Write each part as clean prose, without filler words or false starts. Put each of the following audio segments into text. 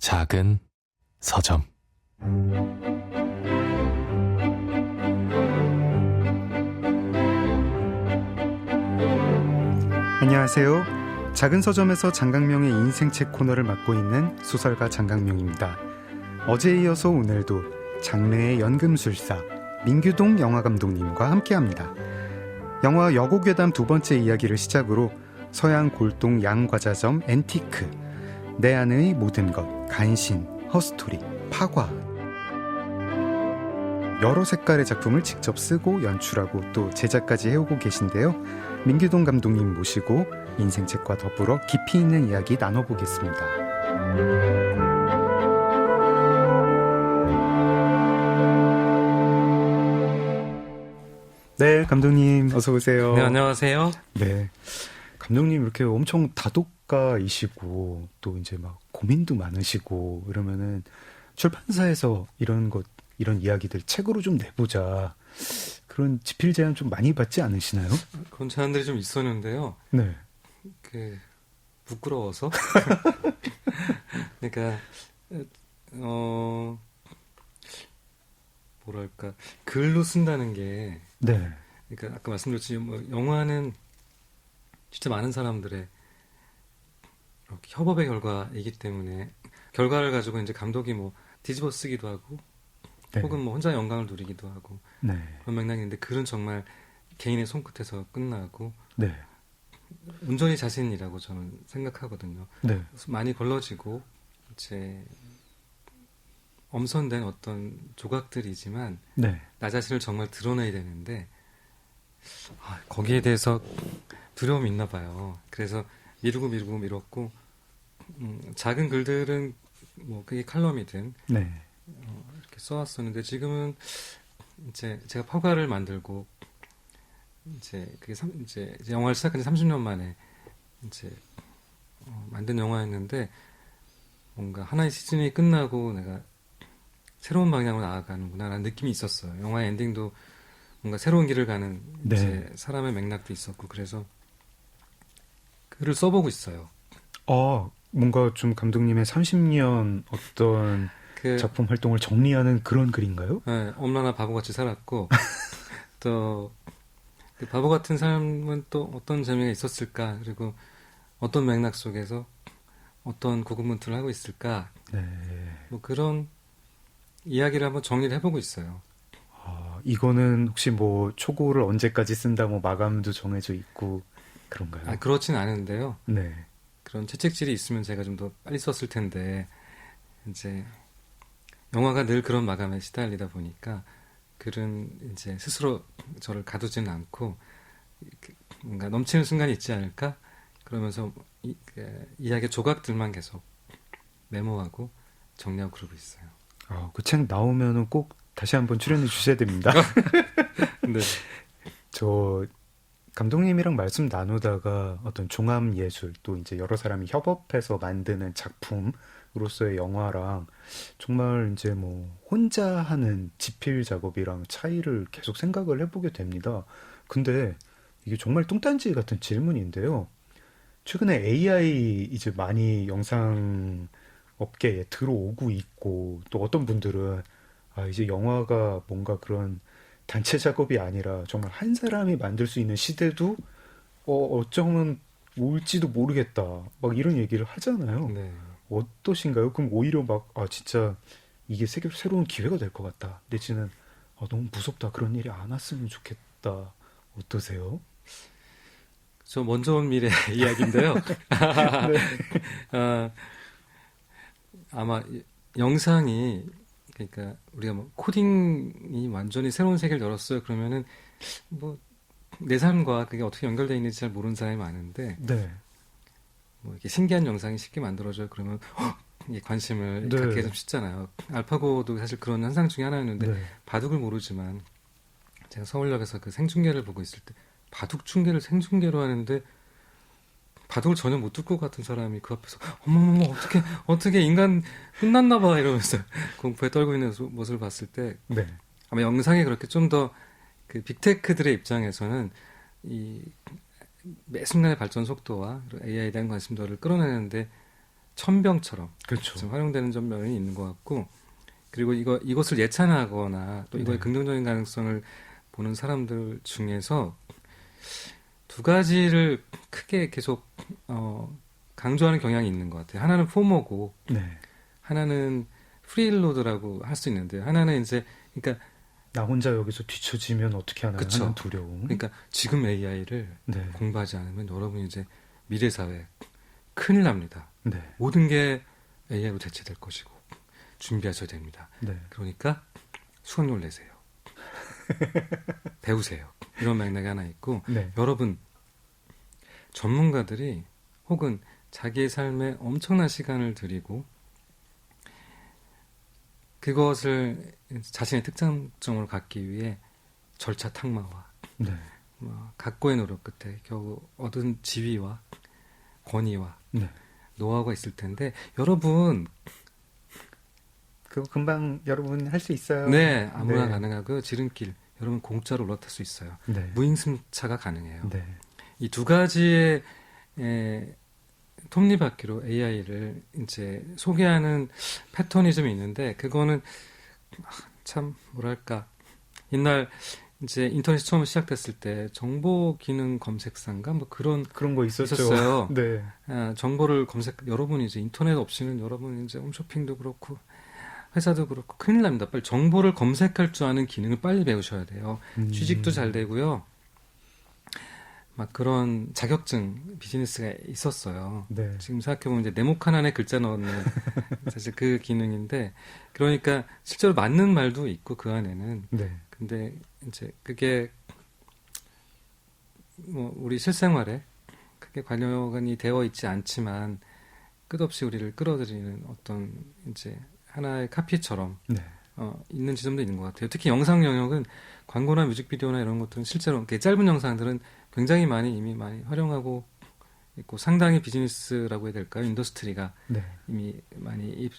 작은 서점. 안녕하세요. 작은 서점에서 장강명의 인생책 코너를 맡고 있는 소설가 장강명입니다. 어제에 이어서 오늘도 장르의 연금술사 민규동 영화감독님과 함께합니다. 영화 여고괴담 두 번째 이야기를 시작으로 서양 골동 양과자점 앤티크, 내 안의 모든 것, 간신, 허스토리, 파과, 여러 색깔의 작품을 직접 쓰고 연출하고 또 제작까지 해오고 계신데요. 민규동 감독님 모시고 인생책과 더불어 깊이 있는 이야기 나눠보겠습니다. 네, 감독님 어서 오세요. 네, 안녕하세요. 네, 감독님 이렇게 엄청 다독가이시고 또 이제 막 고민도 많으시고 이러면은 출판사에서 이런 이야기들 책으로 좀 내보자, 그런 집필 제안 좀 많이 받지 않으시나요? 그런 제안들이 좀 있었는데요. 네. 부끄러워서. 그러니까 뭐랄까, 글로 쓴다는 게, 네. 그러니까 아까 말씀드렸듯이 영화는 진짜 많은 사람들의 이렇게 협업의 결과이기 때문에 결과를 가지고 이제 감독이 뒤집어 쓰기도 하고, 네. 혹은 혼자 영광을 누리기도 하고, 네. 그런 맥락인데, 글은 정말 개인의 손끝에서 끝나고 네. 온전히 자신이라고 저는 생각하거든요. 네. 많이 걸러지고 이제 엄선된 어떤 조각들이지만 네. 나 자신을 정말 드러내야 되는데 거기에 대해서 두려움이 있나 봐요. 그래서 미뤘고 작은 글들은 그게 칼럼이든 네. 이렇게 써왔었는데, 지금은 이제 제가 파과를 만들고 이제 그게 이제 영화를 시작한 지 30년 만에 이제 만든 영화였는데, 뭔가 하나의 시즌이 끝나고 내가 새로운 방향으로 나아가는구나라는 느낌이 있었어요. 영화의 엔딩도 뭔가 새로운 길을 가는 네. 이제 사람의 맥락도 있었고, 그래서 글을 써보고 있어요. 뭔가 좀 감독님의 30년 어떤 작품 활동을 정리하는 그런 글인가요? 네, 엄마나 바보같이 살았고 또 그 바보 같은 삶은 또 어떤 재미가 있었을까, 그리고 어떤 맥락 속에서 어떤 고군분투를 하고 있을까, 네. 그런 이야기를 한번 정리를 해보고 있어요. 이거는 혹시 초고를 언제까지 쓴다, 마감도 정해져 있고 그런가요? 그렇진 않은데요. 네. 그런 채찍질이 있으면 제가 좀 더 빨리 썼을 텐데, 이제 영화가 늘 그런 마감에 시달리다 보니까 글은 이제 스스로 저를 가두지는 않고 뭔가 넘치는 순간이 있지 않을까, 그러면서 이야기의 조각들만 계속 메모하고 정리하고 그러고 있어요. 그 책 나오면은 꼭 다시 한번 출연해 주셔야 됩니다. 네. 저 감독님이랑 말씀 나누다가 어떤 종합 예술, 또 이제 여러 사람이 협업해서 만드는 작품으로서의 영화랑 정말 이제 혼자 하는 집필 작업이랑 차이를 계속 생각을 해보게 됩니다. 근데 이게 정말 뚱딴지 같은 질문인데요. 최근에 AI 이제 많이 영상 업계에 들어오고 있고, 또 어떤 분들은 이제 영화가 뭔가 그런 단체 작업이 아니라 정말 한 사람이 만들 수 있는 시대도 어쩌면 올지도 모르겠다, 막 이런 얘기를 하잖아요. 네. 어떠신가요? 그럼 오히려 진짜 이게 새로운 기회가 될 것 같다, 내지는 너무 무섭다, 그런 일이 안 왔으면 좋겠다, 어떠세요? 저 먼저 온 미래 이야기인데요. 네. 아마 영상이, 그러니까 우리가 코딩이 완전히 새로운 세계를 열었어요. 그러면은 내 삶과 그게 어떻게 연결되어 있는지 잘 모르는 사람이 많은데, 네. 이렇게 신기한 영상이 쉽게 만들어져요. 그러면 이게 관심을 네. 갖게 좀 쉽잖아요. 알파고도 사실 그런 현상 중에 하나였는데, 네. 바둑을 모르지만 제가 서울역에서 그 생중계를 보고 있을 때 바둑 중계를 생중계로 하는데 바둑을 전혀 못 듣고 같은 사람이 그 앞에서 어머머머 어떻게 인간 혼났나 봐 이러면서 공포에 떨고 있는 모습을 봤을 때, 네. 아마 영상이 그렇게 좀 더 그 빅테크들의 입장에서는 이 매 순간의 발전 속도와 AI에 대한 관심도를 끌어내는데 천병처럼 그렇죠. 좀 활용되는 좀 면이 있는 것 같고, 그리고 이것을 예찬하거나 또 이거의 네. 긍정적인 가능성을 보는 사람들 중에서 두 가지를 크게 계속 강조하는 경향이 있는 것 같아요. 하나는 포모고 네. 하나는 프리일로드라고 할 수 있는데, 하나는 이제 그러니까 나 혼자 여기서 뒤처지면 어떻게 하나 그쵸. 하는 두려움. 그러니까 지금 AI를 네. 공부하지 않으면 여러분이 이제 미래 사회 큰일 납니다. 네. 모든 게 AI로 대체될 것이고 준비하셔야 됩니다. 네. 그러니까 수강료를 내세요. 배우세요. 이런 맥락이 하나 있고, 네. 여러분 전문가들이 혹은 자기의 삶에 엄청난 시간을 들이고 그것을 자신의 특장점으로 갖기 위해 절차 탁마와 네. 각고의 노력 끝에 겨우 얻은 지위와 권위와 네. 노하우가 있을 텐데, 여러분 그거 금방 여러분 할 수 있어요. 네, 아무나 네. 가능하고요. 지름길 여러분 공짜로 올라탈 수 있어요. 네. 무임승차가 가능해요. 네. 이 두 가지의 톱니바퀴로 AI를 이제 소개하는 패턴이 좀 있는데, 그거는 참 뭐랄까, 옛날 이제 인터넷이 처음 시작됐을 때 정보 기능 검색사인가 뭐 그런 그런 거 있었죠. 있었어요. 네. 정보를 여러분이 이제 인터넷 없이는 여러분 이제 홈쇼핑도 그렇고 회사도 그렇고 큰일 납니다. 빨리 정보를 검색할 줄 아는 기능을 빨리 배우셔야 돼요. 취직도 잘 되고요. 막 그런 자격증 비즈니스가 있었어요. 네. 지금 생각해보면 이제 네모칸 안에 글자 넣는 사실 그 기능인데, 그러니까 실제로 맞는 말도 있고 그 안에는. 네. 근데 이제 그게 뭐 우리 실생활에 크게 관련이 되어 있지 않지만 끝없이 우리를 끌어들이는 어떤 이제 하나의 카피처럼 네. 있는 지점도 있는 것 같아요. 특히 영상 영역은 광고나 뮤직비디오나 이런 것들은 실제로 이렇게 짧은 영상들은 굉장히 이미 많이 활용하고 있고, 상당히 비즈니스라고 해야 될까요? 인더스트리가 네. 이미 많이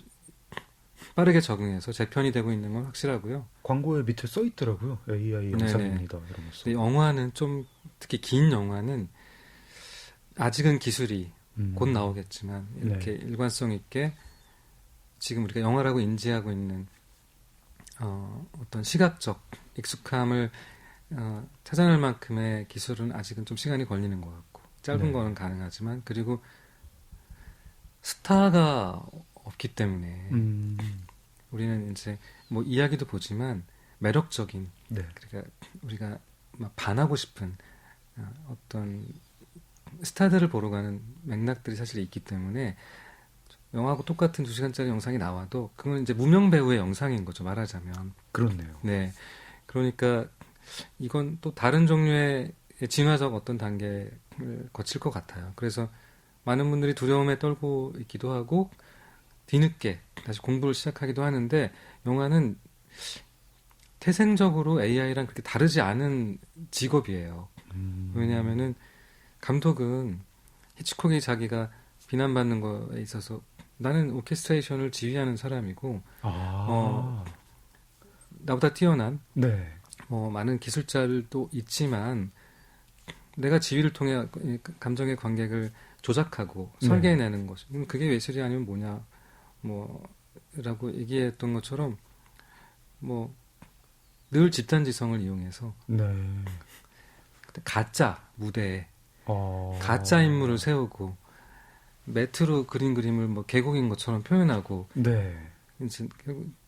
빠르게 적응해서 재편이 되고 있는 건 확실하고요. 광고에 밑에 써 있더라고요. AI 영상입니다. 이러면서. 근데 영화는 좀, 특히 긴 영화는 아직은 기술이 곧 나오겠지만 이렇게 일관성 있게 지금 우리가 영화라고 인지하고 있는 어떤 시각적 익숙함을 찾아낼 만큼의 기술은 아직은 좀 시간이 걸리는 것 같고, 짧은 네. 거는 가능하지만, 그리고 스타가 없기 때문에 우리는 이제 뭐 이야기도 보지만 매력적인, 네. 그러니까 우리가 막 반하고 싶은 어떤 스타들을 보러 가는 맥락들이 사실 있기 때문에 영화하고 똑같은 2시간짜리 영상이 나와도 그건 이제 무명 배우의 영상인 거죠, 말하자면. 그렇네요. 네. 그러니까 이건 또 다른 종류의 진화적 어떤 단계를 거칠 것 같아요. 그래서 많은 분들이 두려움에 떨고 있기도 하고 뒤늦게 다시 공부를 시작하기도 하는데, 영화는 태생적으로 AI랑 그렇게 다르지 않은 직업이에요. 왜냐하면은 감독은 히치콕이 자기가 비난받는 거에 있어서 나는 오케스트레이션을 지휘하는 사람이고 나보다 뛰어난 네. 많은 기술자들도 있지만 내가 지휘를 통해 감정의 관객을 조작하고 설계해내는 것, 그게 예술이 아니면 뭐냐 라고 얘기했던 것처럼 늘 집단지성을 이용해서 가짜 무대에 가짜 인물을 세우고 매트로 그린 그림을 계곡인 것처럼 표현하고, 네. 이제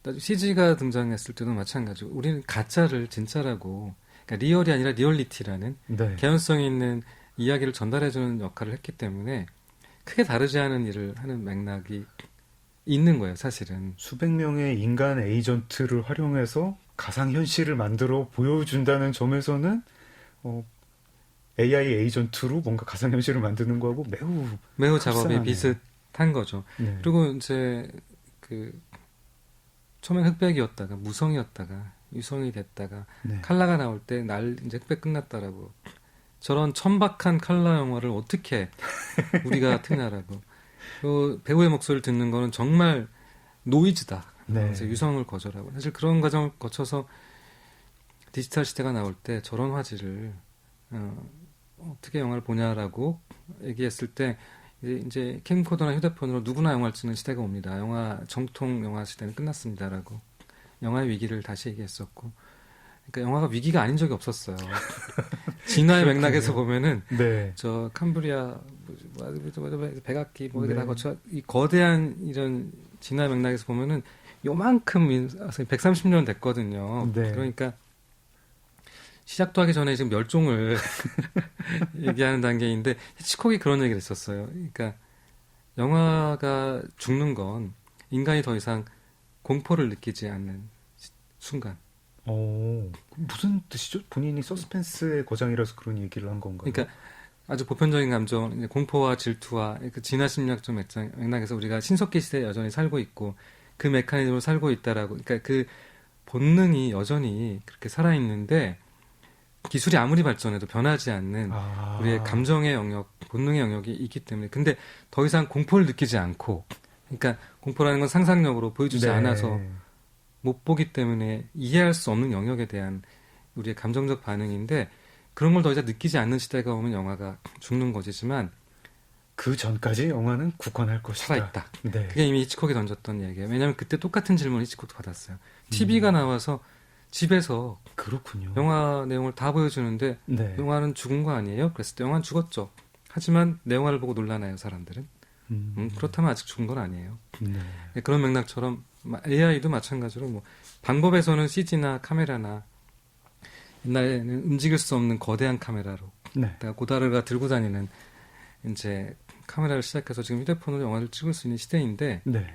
나중에 CG가 등장했을 때도 마찬가지고 우리는 가짜를 진짜라고, 그러니까 리얼이 아니라 리얼리티라는 네. 개연성이 있는 이야기를 전달해주는 역할을 했기 때문에 크게 다르지 않은 일을 하는 맥락이 있는 거예요, 사실은. 수백 명의 인간 에이전트를 활용해서 가상현실을 만들어 보여준다는 점에서는 AI 에이전트로 뭔가 가상현실을 만드는 거하고 매우 작업이 흡사하네요. 비슷한 거죠. 네. 그리고 이제 처음엔 흑백이었다가 무성이었다가 유성이 됐다가 네. 칼라가 나올 때 이제 흑백 끝났다라고, 저런 천박한 칼라 영화를 어떻게 우리가 트냐라고. 배우의 목소리를 듣는 거는 정말 노이즈다. 네. 그래서 유성을 거절하고, 사실 그런 과정을 거쳐서 디지털 시대가 나올 때 저런 화질을 어떻게 영화를 보냐라고 얘기했을 때 이제 캠코더나 휴대폰으로 누구나 영화를 찍는 시대가 옵니다. 정통 영화 시대는 끝났습니다라고 영화의 위기를 다시 얘기했었고, 그러니까 영화가 위기가 아닌 적이 없었어요. 진화의 맥락에서 보면은 네. 저 캄브리아 백악기 뭐 이게 네. 다 거쳐 이 거대한 이런 진화의 맥락에서 보면은 요만큼 130년 됐거든요. 네. 그러니까 시작도 하기 전에 지금 멸종을 얘기하는 단계인데, 히치콕이 그런 얘기를 했었어요. 그러니까 영화가 죽는 건 인간이 더 이상 공포를 느끼지 않는 순간. 무슨 뜻이죠? 본인이 서스펜스의 거장이라서 그런 얘기를 한 건가요? 그러니까 아주 보편적인 감정, 이제 공포와 질투와 그 진화 심리학적 맥락에서 우리가 신석기 시대에 여전히 살고 있고 그 메커니즘으로 살고 있다라고. 그러니까 그 본능이 여전히 그렇게 살아있는데 기술이 아무리 발전해도 변하지 않는 우리의 감정의 영역, 본능의 영역이 있기 때문에. 근데 더 이상 공포를 느끼지 않고, 그러니까 공포라는 건 상상력으로 보여주지 네. 않아서 못 보기 때문에 이해할 수 없는 영역에 대한 우리의 감정적 반응인데, 그런 걸 더 이상 느끼지 않는 시대가 오면 영화가 죽는 것이지만 그 전까지 영화는 굳건할 것이다. 살아있다. 네. 그게 이미 히치콕이 던졌던 얘기예요. 왜냐하면 그때 똑같은 질문을 히치콕도 받았어요. TV가 나와서 집에서 그렇군요. 영화 내용을 다 보여주는데 네. 영화는 죽은 거 아니에요? 그랬을 때 영화는 죽었죠. 하지만 내 영화를 보고 놀라나요, 사람들은? 그렇다면 아직 죽은 건 아니에요. 네. 그런 맥락처럼 AI도 마찬가지로 뭐 방법에서는 CG나 카메라나 옛날에는 움직일 수 없는 거대한 카메라로 네. 내가 고다르가 들고 다니는 이제 카메라를 시작해서 지금 휴대폰으로 영화를 찍을 수 있는 시대인데, 네.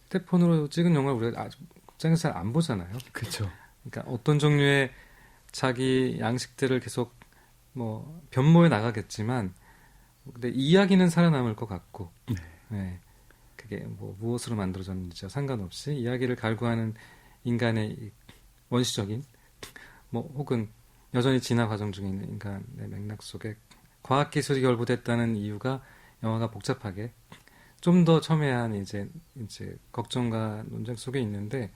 휴대폰으로 찍은 영화를 우리가 아주 극장에서 잘 안 보잖아요. 그렇죠. 그러니까 어떤 종류의 자기 양식들을 계속 뭐 변모해 나가겠지만, 근데 이야기는 살아남을 것 같고, 네. 네. 그게 뭐 무엇으로 만들어졌는지와 상관없이 이야기를 갈구하는 인간의 이 원시적인 뭐 혹은 여전히 진화 과정 중에 있는 인간의 맥락 속에 과학기술이 결부됐다는 이유가 영화가 복잡하게 좀 더 첨예한 이제 걱정과 논쟁 속에 있는데,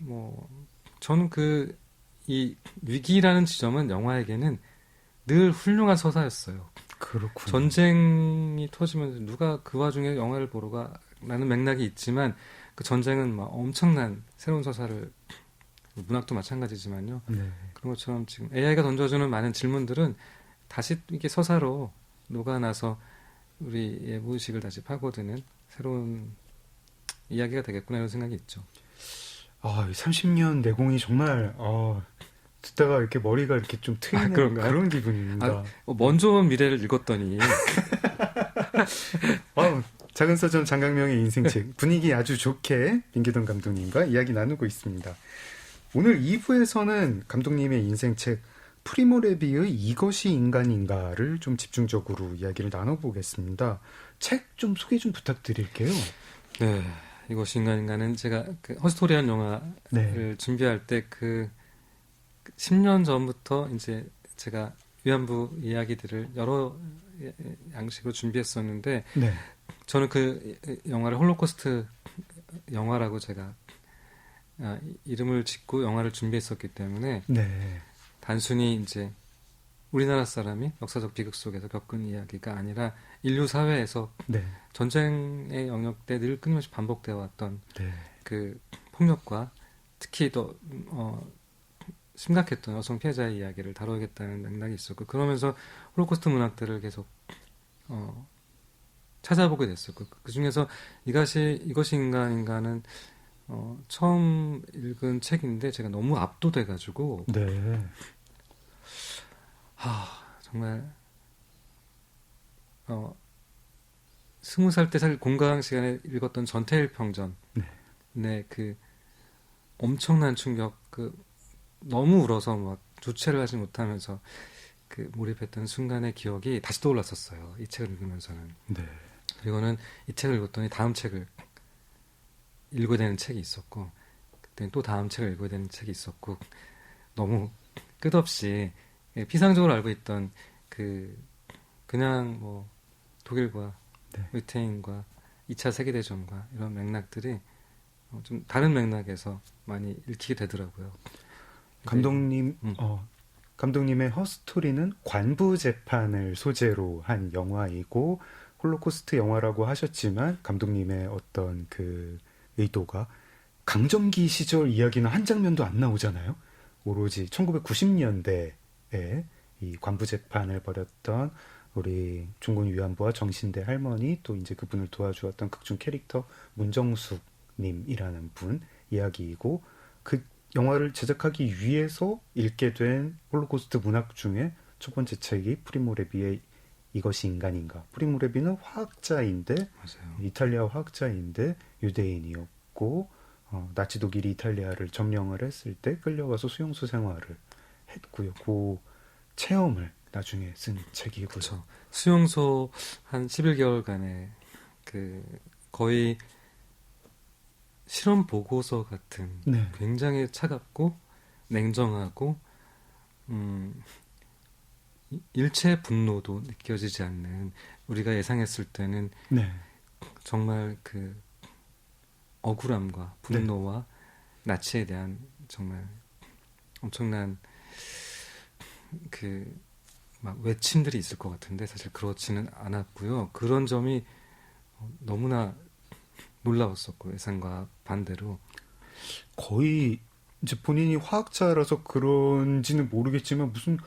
뭐 저는 이 위기라는 지점은 영화에게는 늘 훌륭한 서사였어요. 그렇군요. 전쟁이 터지면서 누가 그 와중에 영화를 보러 가라는 맥락이 있지만, 그 전쟁은 막 엄청난 새로운 서사를, 문학도 마찬가지지만요. 네. 그런 것처럼 지금 AI가 던져주는 많은 질문들은 다시 이게 서사로 녹아나서 우리의 무의식을 다시 파고드는 새로운 이야기가 되겠구나 이런 생각이 있죠. 30년 내공이 정말 듣다가 이렇게 머리가 이렇게 좀 트이는 그런가요? 그런 기분입니다. 먼저 온 미래를 읽었더니 작은 서점 장강명의 인생책 분위기 아주 좋게 민기동 감독님과 이야기 나누고 있습니다. 오늘 2부에서는 감독님의 인생책 프리모 레비의 이것이 인간인가를 좀 집중적으로 이야기를 나눠보겠습니다. 책 좀 소개 좀 부탁드릴게요. 네, 이것이 인간인가는 제가 그 허스토리한 영화를 네. 준비할 때 10년 전부터 이제 제가 위안부 이야기들을 여러 양식으로 준비했었는데, 네. 저는 그 영화를 홀로코스트 영화라고 제가 이름을 짓고 영화를 준비했었기 때문에, 네. 단순히 이제 우리나라 사람이 역사적 비극 속에서 겪은 이야기가 아니라 인류 사회에서 네. 전쟁의 영역 때 늘 끊임없이 반복되어 왔던 네. 그 폭력과 특히 더 심각했던 여성 피해자의 이야기를 다루겠다는 맥락이 있었고, 그러면서 홀로코스트 문학들을 계속 찾아보게 됐었고, 그 중에서 이것이 인간인가는 처음 읽은 책인데 제가 너무 압도돼가지고 네. 정말 20살 때 사실 공강 시간에 읽었던 전태일 평전, 네, 그 엄청난 충격, 너무 울어서 막 주체를 하지 못하면서 몰입했던 순간의 기억이 다시 떠올랐었어요. 이 책을 읽으면서는. 네. 그리고는 이 책을 읽었더니 다음 책을 읽어야 되는 책이 있었고, 그때는 또 다음 책을 읽어야 되는 책이 있었고, 너무 끝없이 피상적으로 알고 있던 그냥 뭐 독일과 유태인과 2차 세계대전과 이런 맥락들이 좀 다른 맥락에서 많이 읽히게 되더라고요. 감독님 감독님의 허스토리는 관부 재판을 소재로 한 영화이고 홀로코스트 영화라고 하셨지만 감독님의 어떤 그 의도가 강점기 시절 이야기는 한 장면도 안 나오잖아요. 오로지 1990년대에 이 관부 재판을 벌였던 우리 중군 위안부와 정신대 할머니 또 이제 그분을 도와주었던 극중 캐릭터 문정숙 님이라는 분 이야기이고 그 영화를 제작하기 위해서 읽게 된 홀로코스트 문학 중에 첫 번째 책이 프리모 레비의 이것이 인간인가. 프리모 레비는 화학자인데 맞아요. 이탈리아 화학자인데 유대인이었고 나치 독일이 이탈리아를 점령을 했을 때 끌려가서 수용소 생활을 했고요. 그 체험을 나중에 쓴 책이고요. 그렇죠. 수용소 한 11개월간의 그 거의 실험 보고서 같은 네. 굉장히 차갑고 냉정하고 일체 분노도 느껴지지 않는 우리가 예상했을 때는 네. 정말 그 억울함과 분노와 나치에 대한 정말 엄청난 그 막 외침들이 있을 것 같은데 사실 그렇지는 않았고요. 그런 점이 너무나 놀라웠었고 예상과 반대로 거의 이제 본인이 화학자라서 그런지는 모르겠지만 무슨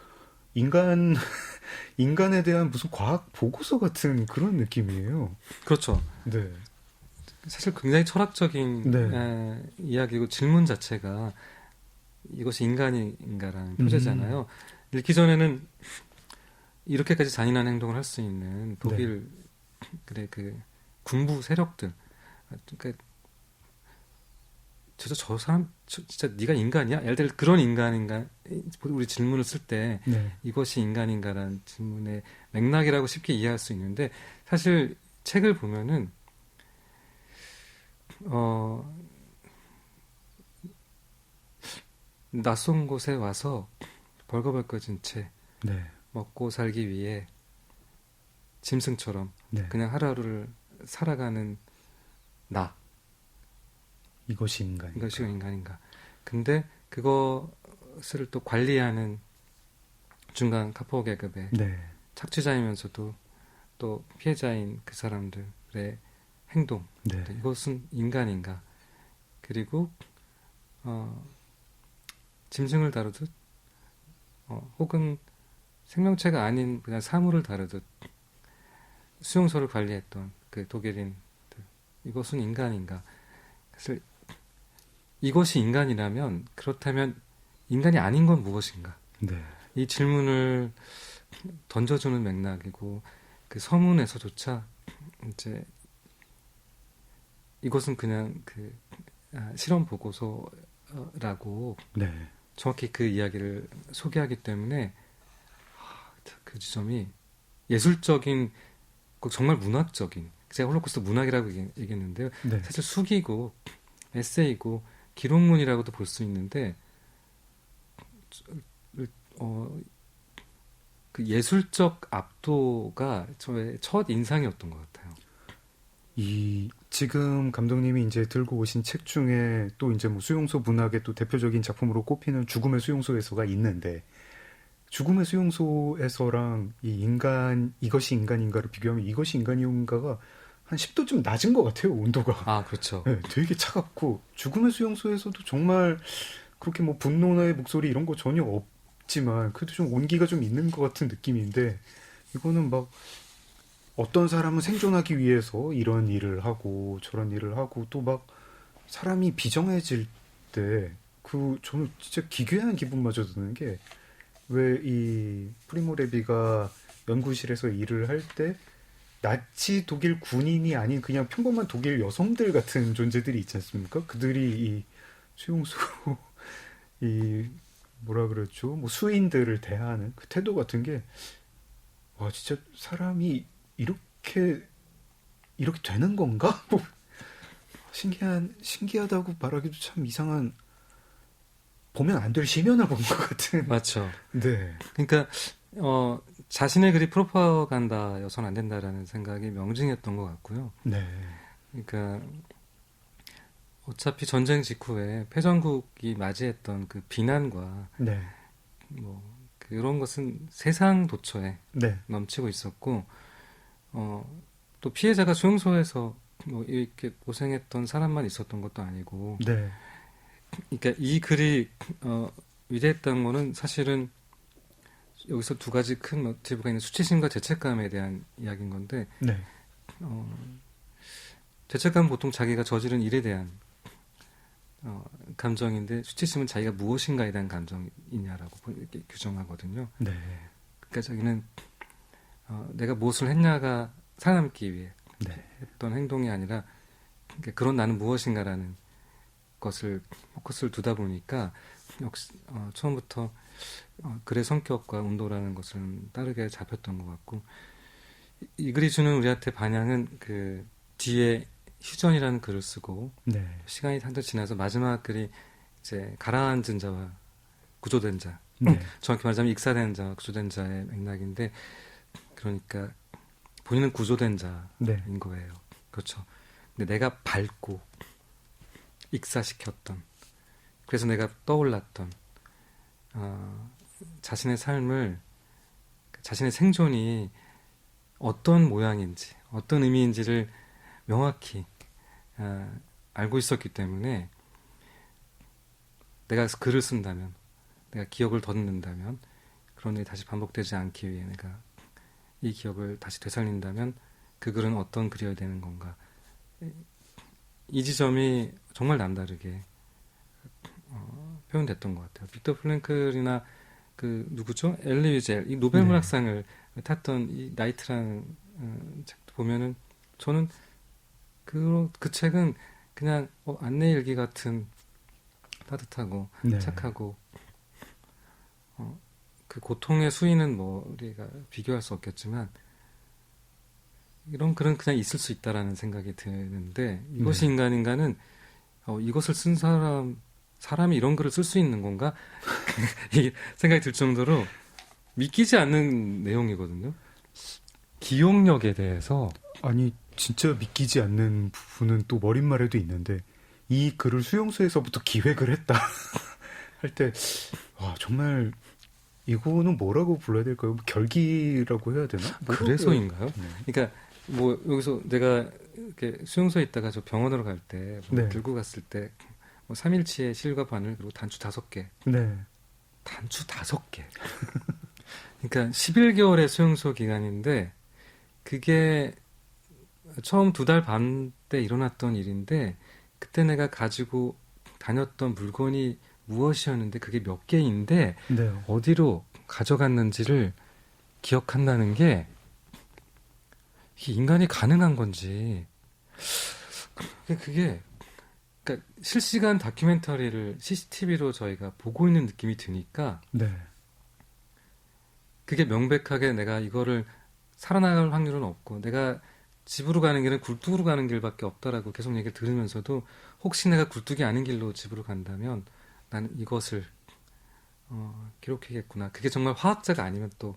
인간에 대한 무슨 과학 보고서 같은 그런 느낌이에요. 그렇죠. 네. 사실 굉장히 철학적인 네. 이야기고 질문 자체가 이것이 인간인가라는 표제잖아요. 읽기 전에는 이렇게까지 잔인한 행동을 할 수 있는 독일 그래 그 군부 세력들 그러니까 저 사람 진짜 네가 인간이야? 예를 들어 그런 인간인가 우리 질문을 쓸 때 네. 이것이 인간인가라는 질문의 맥락이라고 쉽게 이해할 수 있는데 사실 책을 보면은 낯선 곳에 와서 벌거벗겨진 채 네. 먹고 살기 위해 짐승처럼 네. 그냥 하루하루를 살아가는 나 이것이 인간인가. 이것이 인간인가. 근데 그것을 또 관리하는 중간 카포 계급의 네. 착취자이면서도 또 피해자인 그 사람들의 행동. 네. 이것은 인간인가. 그리고 짐승을 다루듯 혹은 생명체가 아닌 그냥 사물을 다루듯 수용소를 관리했던 그 독일인들. 이것은 인간인가. 사실 이것이 인간이라면 그렇다면 인간이 아닌 건 무엇인가? 네. 이 질문을 던져주는 맥락이고 그 서문에서조차 이제 이것은 그냥 그 실험 보고서라고 네. 정확히 그 이야기를 소개하기 때문에 그 지점이 예술적인 꼭 정말 문학적인 제가 홀로코스트 문학이라고 얘기했는데요. 네. 사실 수기고 에세이고 기록문이라고도 볼 수 있는데 그 예술적 압도가 저의 첫 인상이었던 것 같아요. 이 지금 감독님이 이제 들고 오신 책 중에 또 이제 뭐 수용소 문학의 또 대표적인 작품으로 꼽히는 죽음의 수용소에서가 있는데 죽음의 수용소에서랑 이 인간 이것이 인간인가를 비교하면 이것이 인간인가가 한 10도쯤 낮은 것 같아요, 온도가. 아, 그렇죠. 네, 되게 차갑고 죽음의 수용소에서도 정말 그렇게 뭐 분노의 목소리 이런 거 전혀 없지만 그래도 좀 온기가 좀 있는 것 같은 느낌인데 이거는 막 어떤 사람은 생존하기 위해서 이런 일을 하고 저런 일을 하고 또 막 사람이 비정해질 때 그 저는 진짜 기괴한 기분마저 드는 게 왜 이 프리모 레비가 연구실에서 일을 할 때 나치 독일 군인이 아닌 그냥 평범한 독일 여성들 같은 존재들이 있지 않습니까? 그들이 이 수용소 이 뭐라 그랬죠? 뭐 수인들을 대하는 그 태도 같은 게 와 진짜 사람이 이렇게 되는 건가? 뭐 신기하다고 말하기도 참 이상한 보면 안 될 심연을 본 것 같은. 맞죠. 네. 그러니까 자신의 글이 프로파간다여서는 안 된다라는 생각이 명징했던 것 같고요. 네. 그러니까 어차피 전쟁 직후에 패전국이 맞이했던 그 비난과 네. 뭐 그 이런 것은 세상 도처에 네. 넘치고 있었고, 또 피해자가 수용소에서 뭐 이렇게 고생했던 사람만 있었던 것도 아니고, 네. 그러니까 이 글이 위대했다는 거는 사실은 여기서 두 가지 큰 모티브가 있는 수치심과 죄책감에 대한 이야기인 건데, 네. 죄책감은 보통 자기가 저지른 일에 대한 감정인데, 수치심은 자기가 무엇인가에 대한 감정이냐라고 이렇게 규정하거든요. 네. 그러니까 자기는 내가 무엇을 했냐가 살아남기 위해 네. 했던 행동이 아니라, 그러니까 그런 나는 무엇인가라는 것을 포커스를 두다 보니까 역시 처음부터 글의 성격과 온도라는 것을 다르게 잡혔던 것 같고, 이 글이 주는 우리한테 반향은 그 뒤에 휴전이라는 글을 쓰고 네. 시간이 한참 지나서 마지막 글이 이제 가라앉은 자와 구조된 자, 네. 정확히 말하자면 익사된 자와 구조된 자의 맥락인데, 그러니까 본인은 구조된 자인 네. 거예요. 그렇죠. 근데 내가 밟고 익사시켰던, 그래서 내가 떠올랐던 자신의 삶을, 자신의 생존이 어떤 모양인지, 어떤 의미인지를 명확히 알고 있었기 때문에, 내가 글을 쓴다면, 내가 기억을 덧는다면, 그런 일이 다시 반복되지 않기 위해 내가 이 기억을 다시 되살린다면 그 글은 어떤 글이어야 되는 건가, 이 지점이 정말 남다르게 표현됐던 것 같아요. 빅터 프랭클이나 그 누구죠? 엘리 위젤, 이 노벨 네. 문학상을 탔던 이 나이트라는 책도 보면은, 저는 그 책은 그냥 안내 일기 같은 따뜻하고 네. 착하고, 그 고통의 수위는 뭐 우리가 비교할 수 없겠지만, 이런 글은 그냥 있을 수 있다라는 생각이 드는데, 이것이 네. 인간인가는 이것을 쓴 사람이 이런 글을 쓸 수 있는 건가? 이 생각이 들 정도로 믿기지 않는 내용이거든요. 기억력에 대해서. 아니, 진짜 믿기지 않는 부분은 또 머릿말에도 있는데, 이 글을 수용소에서부터 기획을 했다 할 때, 와, 정말 이거는 뭐라고 불러야 될까요? 결기라고 해야 되나? 그래서인가요? 네. 그러니까 뭐 여기서 내가 이렇게 수용소에 있다가 저 병원으로 갈 때 네. 들고 갔을 때 뭐 3일치의 실과 바늘, 그리고 단추 5개. 네. 단추 5개. 그러니까 11개월의 수용소 기간인데, 그게 처음 2달 반 때 일어났던 일인데, 그때 내가 가지고 다녔던 물건이 무엇이었는데, 그게 몇 개인데 네. 어디로 가져갔는지를 기억한다는 게, 이게 인간이 가능한 건지, 그게 그러니까 실시간 다큐멘터리를 CCTV로 저희가 보고 있는 느낌이 드니까, 네. 그게 명백하게 내가 이거를 살아나갈 확률은 없고, 내가 집으로 가는 길은 굴뚝으로 가는 길밖에 없다라고 계속 얘기를 들으면서도, 혹시 내가 굴뚝이 아닌 길로 집으로 간다면 나는 이것을 기록해야겠구나. 그게 정말 화학자가 아니면 또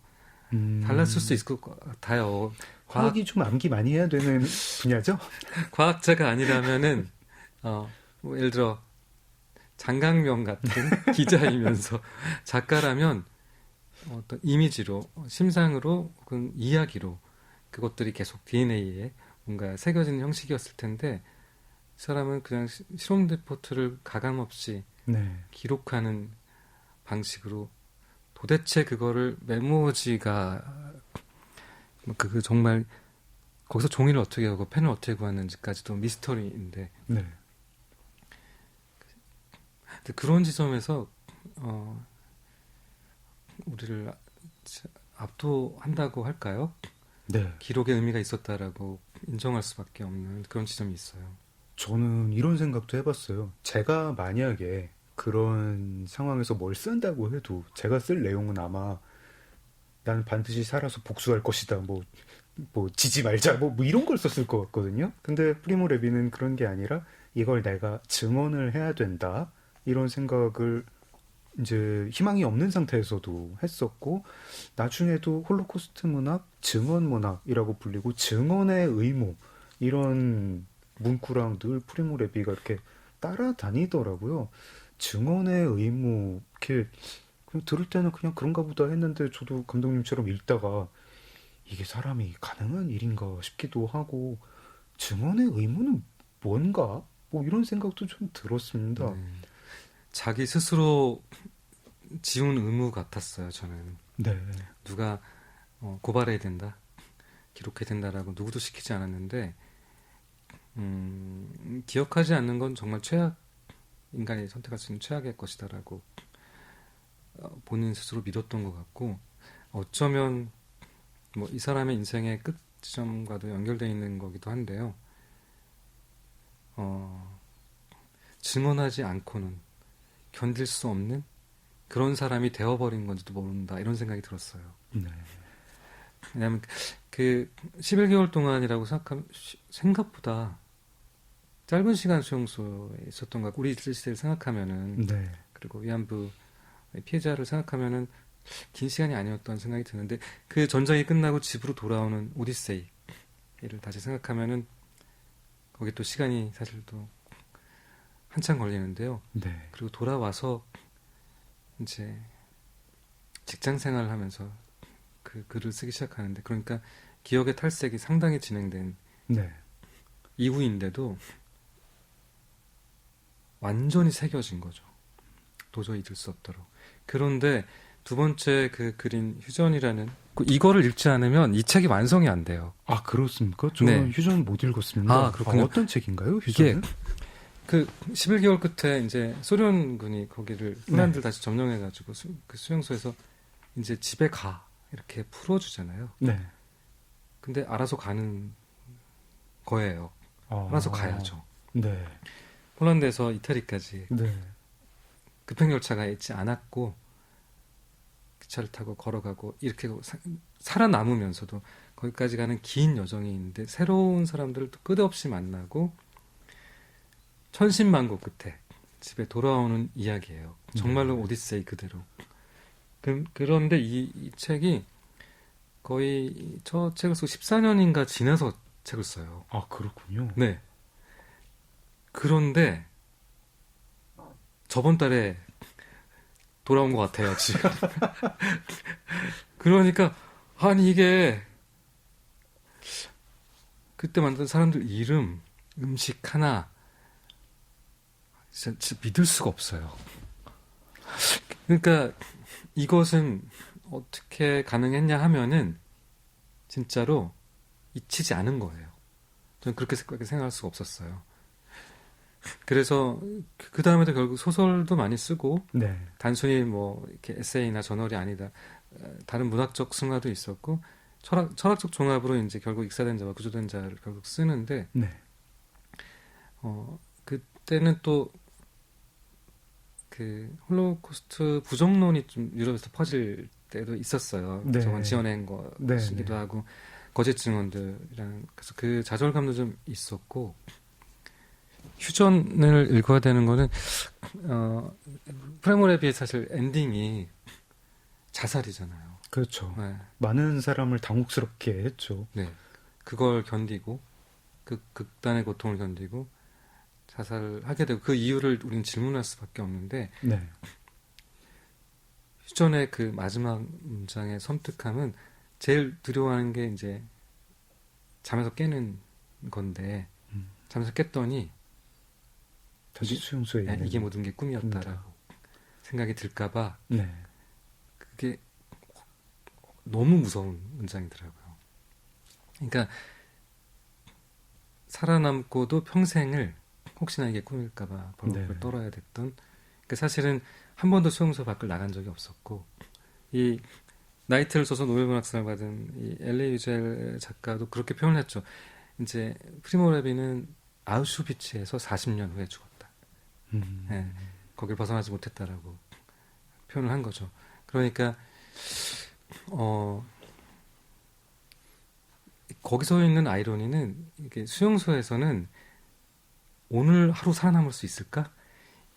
달랐을 수 있을 것 같아요. 화학이 좀 암기 많이 해야 되는 분야죠? 과학자가 아니라면은 뭐 예를 들어 장강명 같은 기자이면서 작가라면 어떤 이미지로, 심상으로, 혹은 이야기로 그것들이 계속 DNA에 뭔가 새겨지는 형식이었을 텐데, 이 사람은 그냥 실험 리포트를 가감없이 네. 기록하는 방식으로, 도대체 그거를 메모지가 그 정말 거기서 종이를 어떻게 하고 펜을 어떻게 구하는지까지도 미스터리인데, 네. 근데 그런 지점에서 우리를 압도한다고 할까요? 네. 기록의 의미가 있었다라고 인정할 수밖에 없는 그런 지점이 있어요. 저는 이런 생각도 해봤어요. 제가 만약에 그런 상황에서 뭘 쓴다고 해도 제가 쓸 내용은 아마 나는 반드시 살아서 복수할 것이다. 뭐 지지 말자. 뭐 이런 걸 썼을 것 같거든요. 근데 프리모 레비는 그런 게 아니라 이걸 내가 증언을 해야 된다. 이런 생각을 이제 희망이 없는 상태에서도 했었고, 나중에도 홀로코스트 문학, 증언 문학이라고 불리고 증언의 의무, 이런 문구랑 늘 프리모 레비가 이렇게 따라다니더라고요. 증언의 의무, 이렇게 그냥 들을 때는 그냥 그런가 보다 했는데 저도 감독님처럼 읽다가 이게 사람이 가능한 일인가 싶기도 하고 증언의 의무는 뭔가? 뭐 이런 생각도 좀 들었습니다. 네. 자기 스스로 지운 의무 같았어요. 저는 네. 누가 고발해야 된다, 기록해야 된다라고 누구도 시키지 않았는데 기억하지 않는 건 정말 최악, 인간이 선택할 수 있는 최악의 것이다라고 본인 스스로 믿었던 것 같고, 어쩌면 뭐 이 사람의 인생의 끝 지점과도 연결되어 있는 거기도 한데요. 증언하지 않고는 견딜 수 없는 그런 사람이 되어버린 건지도 모른다, 이런 생각이 들었어요. 네. 왜냐하면 그 11개월 동안이라고 생각하면 생각보다 짧은 시간 수용소에 있었던 것 같고, 우리 시대를 생각하면은, 네. 그리고 위안부 피해자를 생각하면은 긴 시간이 아니었던 생각이 드는데, 그 전쟁이 끝나고 집으로 돌아오는 오디세이를 다시 생각하면은 거기 또 시간이 사실 또 한참 걸리는데요. 네. 그리고 돌아와서 이제 직장 생활을 하면서 그 글을 쓰기 시작하는데, 그러니까 기억의 탈색이 상당히 진행된 네. 이후인데도 완전히 새겨진 거죠. 도저히 잊을 수 없도록. 그런데 두 번째 그 글인 휴전이라는, 이거를 읽지 않으면 이 책이 완성이 안 돼요. 아, 그렇습니까? 저는 네. 휴전 못 읽었습니다. 아, 그렇군요. 어떤 책인가요, 이게 휴전은? 그 11개월 끝에 이제 소련군이 거기를 폴란드를 다시 점령해가지고 그 수용소에서 이제 집에 가 이렇게 풀어주잖아요. 네. 근데 알아서 가는 거예요. 알아서 가야죠. 네. 폴란드에서 이태리까지 네. 급행열차가 있지 않았고 기차를 타고 걸어가고 이렇게 살아남으면서도 거기까지 가는 긴 여정이 있는데, 새로운 사람들을 또 끝없이 만나고 천신만고 끝에 집에 돌아오는 이야기예요. 정말로 오디세이 그대로. 그런데 이 책이 거의 저 책을 쓰고 14년인가 지나서 책을 써요. 아, 그렇군요. 네. 그런데 저번 달에 돌아온 것 같아요, 지금. 그러니까 아니 이게 그때 만든 사람들 이름, 음식 하나 진짜 믿을 수가 없어요. 그러니까 이것은 어떻게 가능했냐 하면은 진짜로 잊히지 않은 거예요. 저는 그렇게 생각할 수가 없었어요. 그래서 그 다음에도 결국 소설도 많이 쓰고, 네. 단순히 뭐 이렇게 에세이나 저널이 아니다, 다른 문학적 승화도 있었고, 철학적 종합으로 이제 결국 익사된 자와 구조된 자를 결국 쓰는데, 네. 그때는 또 그 홀로코스트 부정론이 좀 유럽에서 퍼질 때도 있었어요. 네. 저건 지어낸 것이기도 네. 하고 거짓 증언들이라는, 그래서 그 좌절감도 좀 있었고, 휴전을 읽어야 되는 거는 프레모레비의 사실 엔딩이 자살이잖아요. 그렇죠. 네. 많은 사람을 당혹스럽게 했죠. 네. 그걸 견디고 그 극단의 고통을 견디고 자살을 하게 되고, 그 이유를 우리는 질문할 수밖에 없는데, 네. 휴전의 그 마지막 문장의 섬뜩함은 제일 두려워하는 게 이제 잠에서 깨는 건데, 잠에서 깼더니 다시 수용소에 있는 이게 모든 게 꿈이었다라고 생각이 들까봐, 네. 그게 너무 무서운 문장이더라고요. 그러니까 살아남고도 평생을 혹시나 이게 꿈일까봐 벌벌 네. 떨어야 됐던, 그 사실은 한 번도 수용소 밖을 나간 적이 없었고, 이 나이트를 써서 노벨문학상을 받은 이 엘리 위젤 작가도 그렇게 표현했죠. 이제 프리모 레비는 아우슈비츠에서 40년 후에 죽었다. 네, 거길 벗어나지 못했다라고 표현을 한 거죠. 그러니까 거기서 있는 아이러니는, 이게 수용소에서는 오늘 하루 살아남을 수 있을까?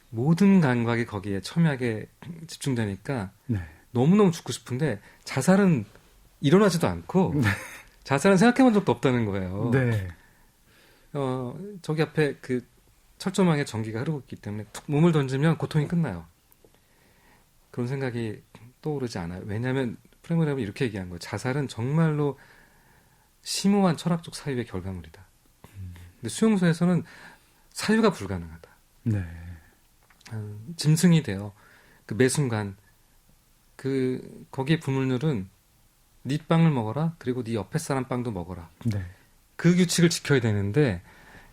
모든 감각이 거기에 첨예하게 집중되니까 네. 너무너무 죽고 싶은데 자살은 일어나지도 않고, 자살은 생각해 본 적도 없다는 거예요. 네. 저기 앞에 그 철조망에 전기가 흐르고 있기 때문에 툭 몸을 던지면 고통이 끝나요. 그런 생각이 떠오르지 않아요. 왜냐하면 프레모랩이 이렇게 얘기한 거예요. 자살은 정말로 심오한 철학적 사유의 결과물이다. 근데 수용소에서는 사유가 불가능하다. 네. 짐승이 되어 그 매 순간 거기에 부물늘은 네 빵을 먹어라. 그리고 네 옆에 사람 빵도 먹어라. 네. 그 규칙을 지켜야 되는데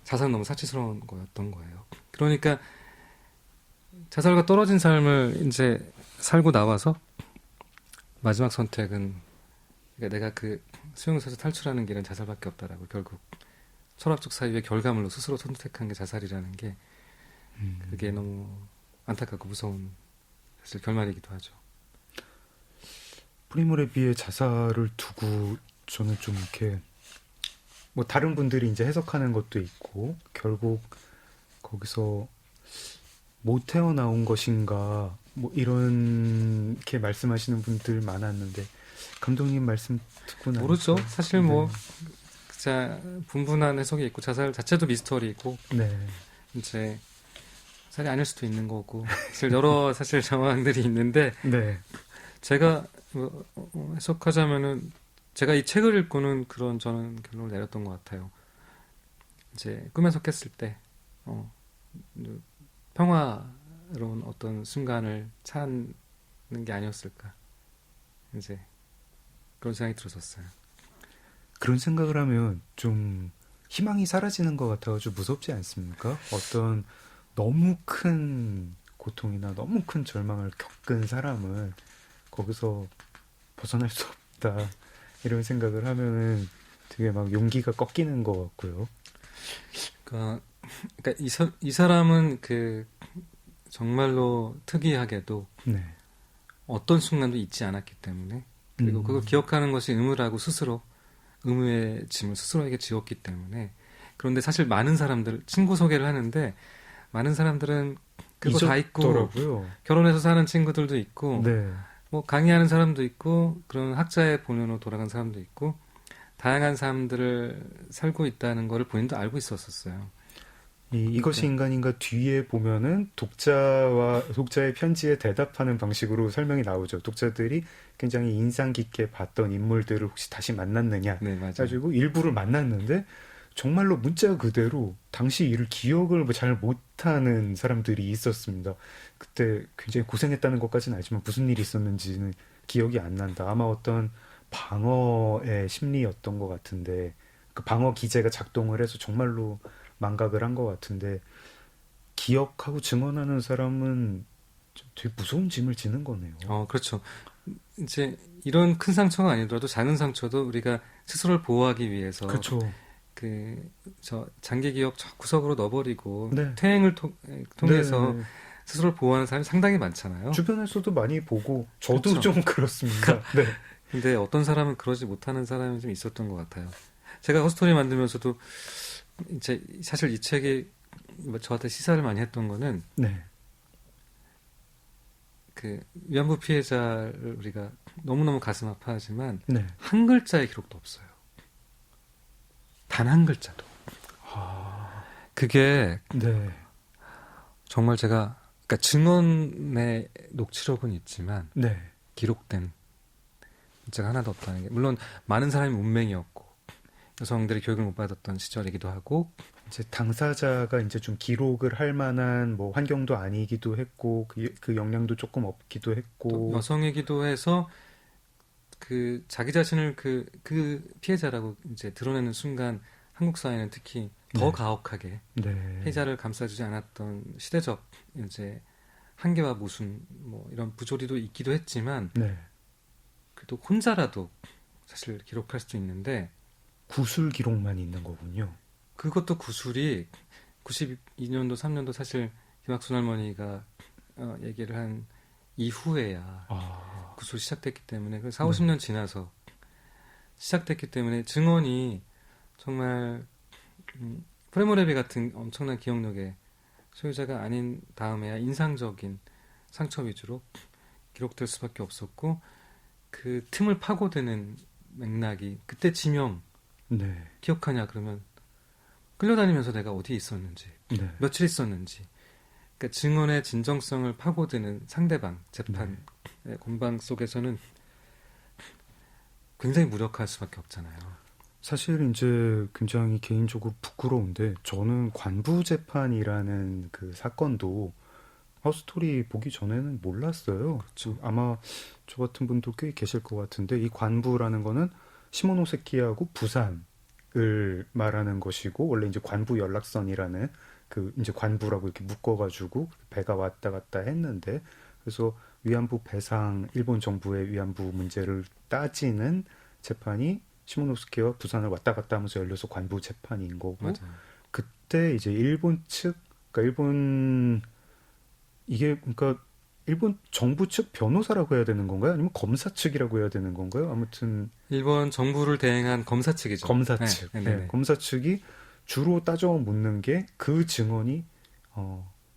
자살은 너무 사치스러운 거였던 거예요. 그러니까 자살과 떨어진 삶을 이제 살고 나와서 마지막 선택은 그러니까 내가 그 수용소에서 탈출하는 길은 자살밖에 없다라고 결국 철학적 사유의 결과물로 스스로 선택한 게 자살이라는 게 그게 너무 안타깝고 무서운 사실 결말이기도 하죠. 프리모레비의 자살을 두고 저는 좀 이렇게 뭐 다른 분들이 이제 해석하는 것도 있고 결국 거기서 못 태어나온 것인가 뭐 이렇게 말씀하시는 분들 많았는데 감독님 말씀 듣고 나니까 모르죠. 사실 뭐 네. 자 분분한 해석이 있고 자살 자체도 미스터리고 네. 이제 자살이 아닐 수도 있는 거고 사실 여러 사실 정황들이 있는데 네. 제가 해석하자면은 제가 이 책을 읽고는 그런 저는 결론을 내렸던 것 같아요. 이제 꿈에서 깼을 때 평화로운 어떤 순간을 찾는 게 아니었을까. 이제 그런 생각이 들었었어요. 그런 생각을 하면 좀 희망이 사라지는 것 같아가지고 무섭지 않습니까? 어떤 너무 큰 고통이나 너무 큰 절망을 겪은 사람은 거기서 벗어날 수 없다 이런 생각을 하면은 되게 막 용기가 꺾이는 것 같고요. 그러니까 이 사람은 그 정말로 특이하게도 네. 어떤 순간도 잊지 않았기 때문에 그리고 그걸 기억하는 것이 의무라고 스스로 의무의 짐을 스스로에게 지었기 때문에 그런데 사실 많은 사람들 친구 소개를 하는데 많은 사람들은 그거 다 있고 잊었더라고요. 결혼해서 사는 친구들도 있고 네. 뭐 강의하는 사람도 있고 그런 학자의 본연으로 돌아간 사람도 있고 다양한 사람들을 살고 있다는 거를 본인도 알고 있었어요. 이것이 인간인가 뒤에 보면은 독자의 편지에 대답하는 방식으로 설명이 나오죠. 독자들이 굉장히 인상 깊게 봤던 인물들을 혹시 다시 만났느냐. 네, 맞아요. 가지고 일부를 만났는데 정말로 문자 그대로 당시 일을 기억을 잘 못하는 사람들이 있었습니다. 그때 굉장히 고생했다는 것까지는 알지만 무슨 일이 있었는지는 기억이 안 난다. 아마 어떤 방어의 심리였던 것 같은데 그 방어 기제가 작동을 해서 정말로 망각을 한 것 같은데 기억하고 증언하는 사람은 좀 되게 무서운 짐을 지는 거네요. 그렇죠. 이제 이런 큰 상처가 아니더라도 작은 상처도 우리가 스스로를 보호하기 위해서 그렇죠. 저 장기 기억 저 구석으로 넣어버리고 네. 퇴행을 통해서 네. 스스로를 보호하는 사람이 상당히 많잖아요. 주변에서도 많이 보고 저도 그렇죠. 좀 그렇습니다. 네. 근데 어떤 사람은 그러지 못하는 사람이 좀 있었던 것 같아요. 제가 허스토리 만들면서도 이제 사실 이 책이 저한테 시사를 많이 했던 거는 네. 그 위안부 피해자를 우리가 너무너무 가슴 아파하지만 네. 한 글자의 기록도 없어요. 단 한 글자도. 그게 네. 정말 제가 그러니까 증언의 녹취록은 있지만 네. 기록된 문자가 하나도 없다는 게 물론 많은 사람이 문맹이었고 여성들이 교육을 못 받았던 시절이기도 하고 이제 당사자가 이제 좀 기록을 할 만한 뭐 환경도 아니기도 했고 그 역량도 조금 없기도 또 했고 여성이기도 해서 그 자기 자신을 그 피해자라고 이제 드러내는 순간 한국 사회는 특히 더 네. 가혹하게 네. 피해자를 감싸주지 않았던 시대적 이제 한계와 모순 뭐 이런 부조리도 있기도 했지만 네. 그래도 혼자라도 사실 기록할 수도 있는데 구술 기록만 있는 거군요. 그것도 구술이 92년도 3년도 사실 김학순 할머니가 얘기를 한 이후에야 구술이 시작됐기 때문에 4, 50년 지나서 시작됐기 때문에 증언이 정말 프레모레비 같은 엄청난 기억력의 소유자가 아닌 다음에야 인상적인 상처 위주로 기록될 수밖에 없었고 그 틈을 파고드는 맥락이 그때 지명 네. 기억하냐 그러면 끌려다니면서 내가 어디에 있었는지 네. 며칠 있었는지 그러니까 증언의 진정성을 파고드는 상대방 재판의 공방 속에서는 굉장히 무력할 수밖에 없잖아요. 사실 이제 굉장히 개인적으로 부끄러운데 저는 관부 재판이라는 그 사건도 하우스토리 보기 전에는 몰랐어요. 그렇죠. 아마 저 같은 분도 꽤 계실 것 같은데 이 관부라는 거는 시모노세키하고 부산을 말하는 것이고 원래 이제 관부 연락선이라는 그 이제 관부라고 이렇게 묶어가지고 배가 왔다 갔다 했는데 그래서 위안부 배상 일본 정부의 위안부 문제를 따지는 재판이 시모노스케와 부산을 왔다 갔다 하면서 열려서 관부 재판인 거고 맞아요. 그때 이제 일본 측 그러니까 일본 이게 그러니까 일본 정부 측 변호사라고 해야 되는 건가요? 아니면 검사 측이라고 해야 되는 건가요? 아무튼 일본 정부를 대행한 검사 측이죠. 검사 네, 측. 네, 네, 네. 검사 측이 주로 따져 묻는 게 그 증언이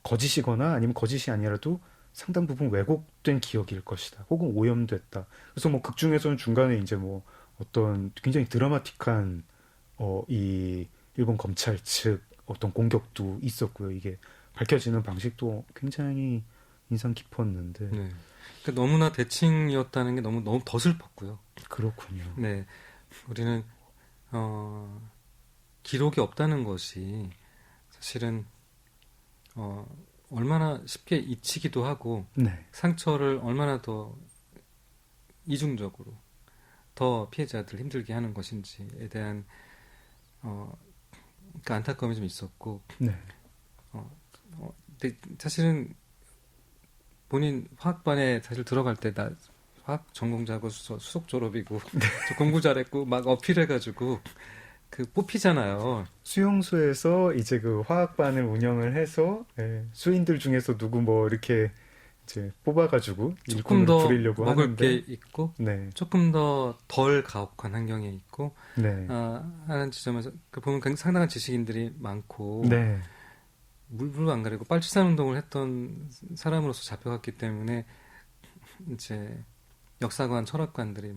거짓이거나 아니면 거짓이 아니라도 상당 부분 왜곡된 기억일 것이다. 혹은 오염됐다. 그래서 뭐 극중에서는 중간에 이제 뭐 어떤 굉장히 드라마틱한 이 일본 검찰 측 어떤 공격도 있었고요. 이게 밝혀지는 방식도 굉장히 인상 깊었는데 네. 그러니까 너무나 대칭이었다는 게 너무 더 슬펐고요. 그렇군요. 네, 우리는 기록이 없다는 것이 사실은 얼마나 쉽게 잊히기도 하고 네, 상처를 얼마나 더 이중적으로 더 피해자들 힘들게 하는 것인지에 대한 그러니까 안타까움이 좀 있었고 네, 근데 사실은 본인 화학반에 사실 들어갈 때 나 화학 전공자고 수석 졸업이고 저 공부 잘했고 막 어필해가지고 그 뽑히잖아요. 수용소에서 이제 그 화학반을 운영을 해서 수인들 중에서 누구 뭐 이렇게 이제 뽑아가지고 조금 일꾼으로 더 부리려고 먹을 하는데 게 있고 네, 조금 더 덜 가혹한 환경에 있고 네, 하는 지점에서 그 보면 상당한 지식인들이 많고 네, 물불 안 가리고 빨치산 운동을 했던 사람으로서 잡혀갔기 때문에 이제 역사관 철학관들이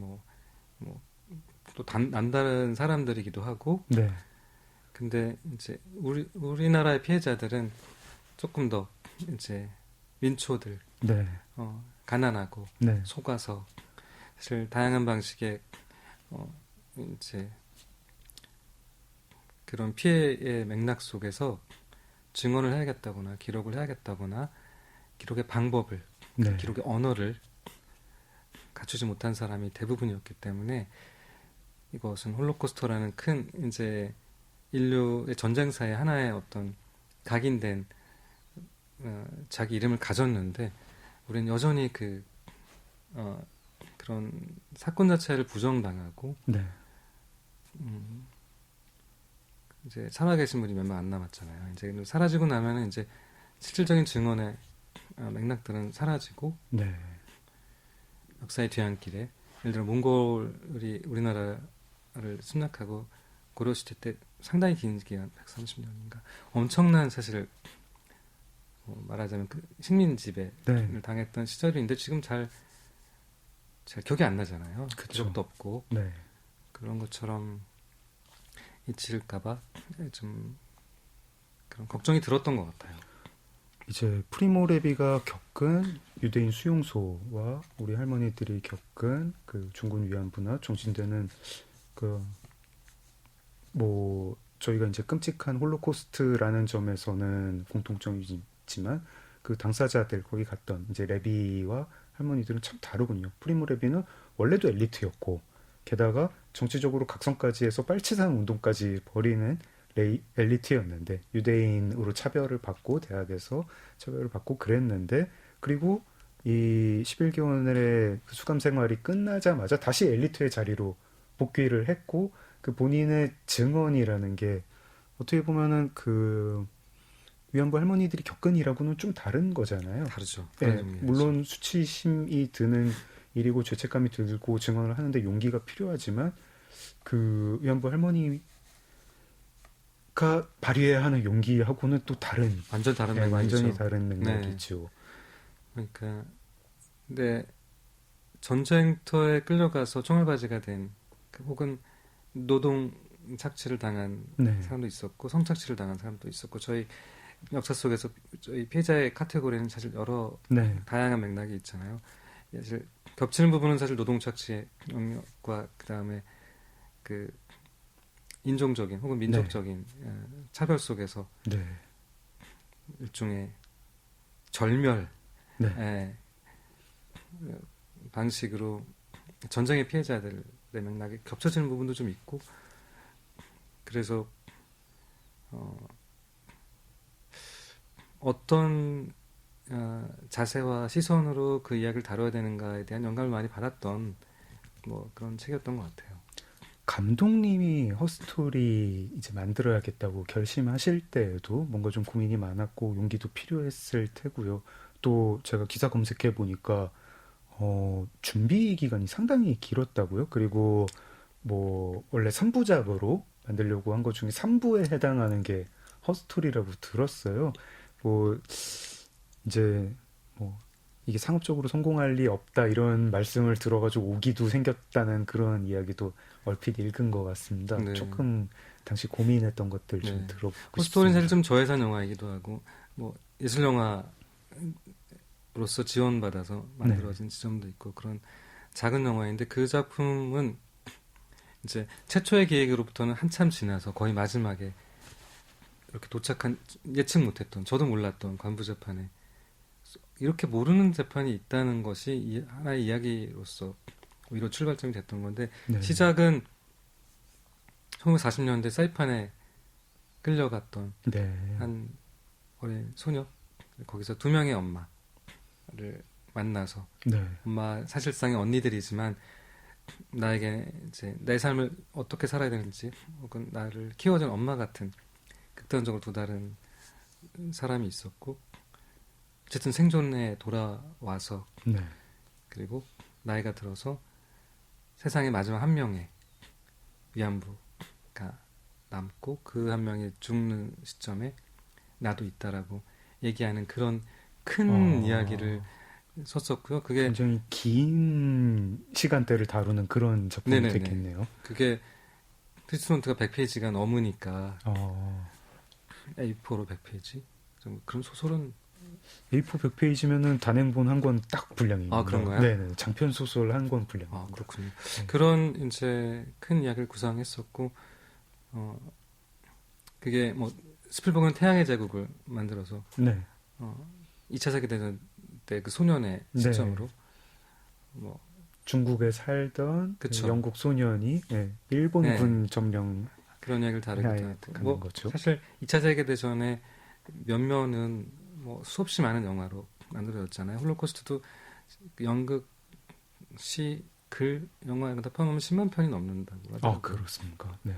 또 남다른 사람들이기도 하고 네, 근데 이제 우리나라의 피해자들은 조금 더 이제 민초들 네, 가난하고 네, 속아서 사실 다양한 방식의 이제 그런 피해의 맥락 속에서 증언을 해야겠다거나 기록을 해야겠다거나 기록의 방법을 네, 기록의 언어를 갖추지 못한 사람이 대부분이었기 때문에 이것은 홀로코스터라는 큰 이제 인류의 전쟁사의 하나의 어떤 각인된 자기 이름을 가졌는데 우리는 여전히 그런 사건 자체를 부정당하고 네, 이제 살아계신 분이 몇 명 안 남았잖아요. 이제 사라지고 나면은 이제 실질적인 증언의 맥락들은 사라지고 네, 역사의 뒤안길에 예를 들어 몽골이 우리나라를 침략하고 고려시대 때 상당히 긴 기간 130년인가 엄청난 사실 말하자면 그 식민 지배를 네, 당했던 시절인데 지금 잘 기억이 안 나잖아요. 그쵸. 기록도 없고 네. 그런 것처럼 잊힐까봐 좀 그런 걱정이 들었던 것 같아요. 이제 프리모 레비가 겪은 유대인 수용소와 우리 할머니들이 겪은 그 중군 위안부나 정신되는 그 뭐 저희가 이제 끔찍한 홀로코스트라는 점에서는 공통점이 있지만 그 당사자들 거기 갔던 이제 레비와 할머니들은 참 다르군요. 프리모 레비는 원래도 엘리트였고 게다가 정치적으로 각성까지 해서 빨치산 운동까지 벌이는 엘리트였는데 유대인으로 차별을 받고 대학에서 차별을 받고 그랬는데 그리고 이 11개월의 그 수감 생활이 끝나자마자 다시 엘리트의 자리로 복귀를 했고 그 본인의 증언이라는 게 어떻게 보면은 그 위안부 할머니들이 겪은 일하고는 좀 다른 거잖아요. 다르죠. 네, 물론 수치심이 드는 일이고 죄책감이 들고 증언을 하는데 용기가 필요하지만 그 위안부 할머니가 발휘해야 하는 용기하고는 또 다른 완전 다른 맥락이죠. 완전히 다른 맥락이죠. 그러니까 근데 전쟁터에 끌려가서 총알바지가 된 혹은 노동 착취를 당한 네. 사람도 있었고 성착취를 당한 사람도 있었고 저희 역사 속에서 이 피해자의 카테고리는 사실 여러 네. 다양한 맥락이 있잖아요. 사실 겹치는 부분은 사실 노동착취의 영역과 그다음에 그 인종적인 혹은 민족적인 차별 속에서 네. 일종의 절멸 네. 방식으로 전쟁의 피해자들의 맥락이 겹쳐지는 부분도 좀 있고 그래서 어떤 자세와 시선으로 그 이야기를 다뤄야 되는가에 대한 영감을 많이 받았던 뭐 그런 책이었던 것 같아요. 감독님이 허스토리 이제 만들어야겠다고 결심하실 때에도 뭔가 좀 고민이 많았고 용기도 필요했을 테고요. 또 제가 기사 검색해 보니까 준비 기간이 상당히 길었다고요. 그리고 뭐 원래 3부작으로 만들려고 한 것 중에 3부에 해당하는 게 허스토리라고 들었어요. 뭐 이제 뭐 이게 상업적으로 성공할 리 없다 이런 말씀을 들어가지고 오기도 생겼다는 그런 이야기도 얼핏 읽은 것 같습니다. 네. 조금 당시 고민했던 것들 좀 네. 들어보고 호스토리는 사실 싶습니다. 좀 저예산 영화이기도 하고 뭐 예술 영화로서 지원받아서 만들어진 지점도 있고 그런 작은 영화인데 그 작품은 이제 최초의 기획으로부터는 한참 지나서 거의 마지막에 이렇게 도착한 예측 못했던 저도 몰랐던 관부 재판에 이렇게 모르는 재판이 있다는 것이 하나의 이야기로서 오히려 출발점이 됐던 건데 네. 시작은 1940년대 사이판에 끌려갔던 네. 한 어린 소녀 거기서 두 명의 엄마를 만나서 네. 엄마 사실상의 언니들이지만 나에게 이제 내 삶을 어떻게 살아야 되는지 혹은 나를 키워준 엄마 같은 극단적으로 또 다른 사람이 있었고 어쨌든 생존에 돌아와서 네. 그리고 나이가 들어서 세상의 마지막 한 명의 위안부가 남고 그 한 명이 죽는 시점에 나도 있다라고 얘기하는 그런 큰 이야기를 썼었고요. 그게 굉장히 긴 시간대를 다루는 그런 작품이 네네네. 됐겠네요. 그게 트리트먼트가 100페이지가 넘으니까 A4로 100페이지 그런 소설은 A4 100페이지면은 단행본 한 권 딱 분량입니다. 아, 그런가요? 네, 장편 소설 한 권 분량. 아 그렇군요. 네. 그런 이제 큰 이야기를 구상했었고 그게 뭐 스필버그는 태양의 제국을 만들어서 네. 2차 세계대전 때 그 소년의 네. 시점으로 뭐 중국에 살던 그쵸. 영국 소년이 일본군 네. 점령 그런 이야기를 다루기도 하는 하고 뭐 거죠. 사실 2차 세계대전의 면면은 뭐 수없이 많은 영화로 만들어졌잖아요. 홀로코스트도 연극, 시, 글, 영화 이런 다 포함하면 10만 편이 넘는다고 하더라고요. 그렇습니까? 네.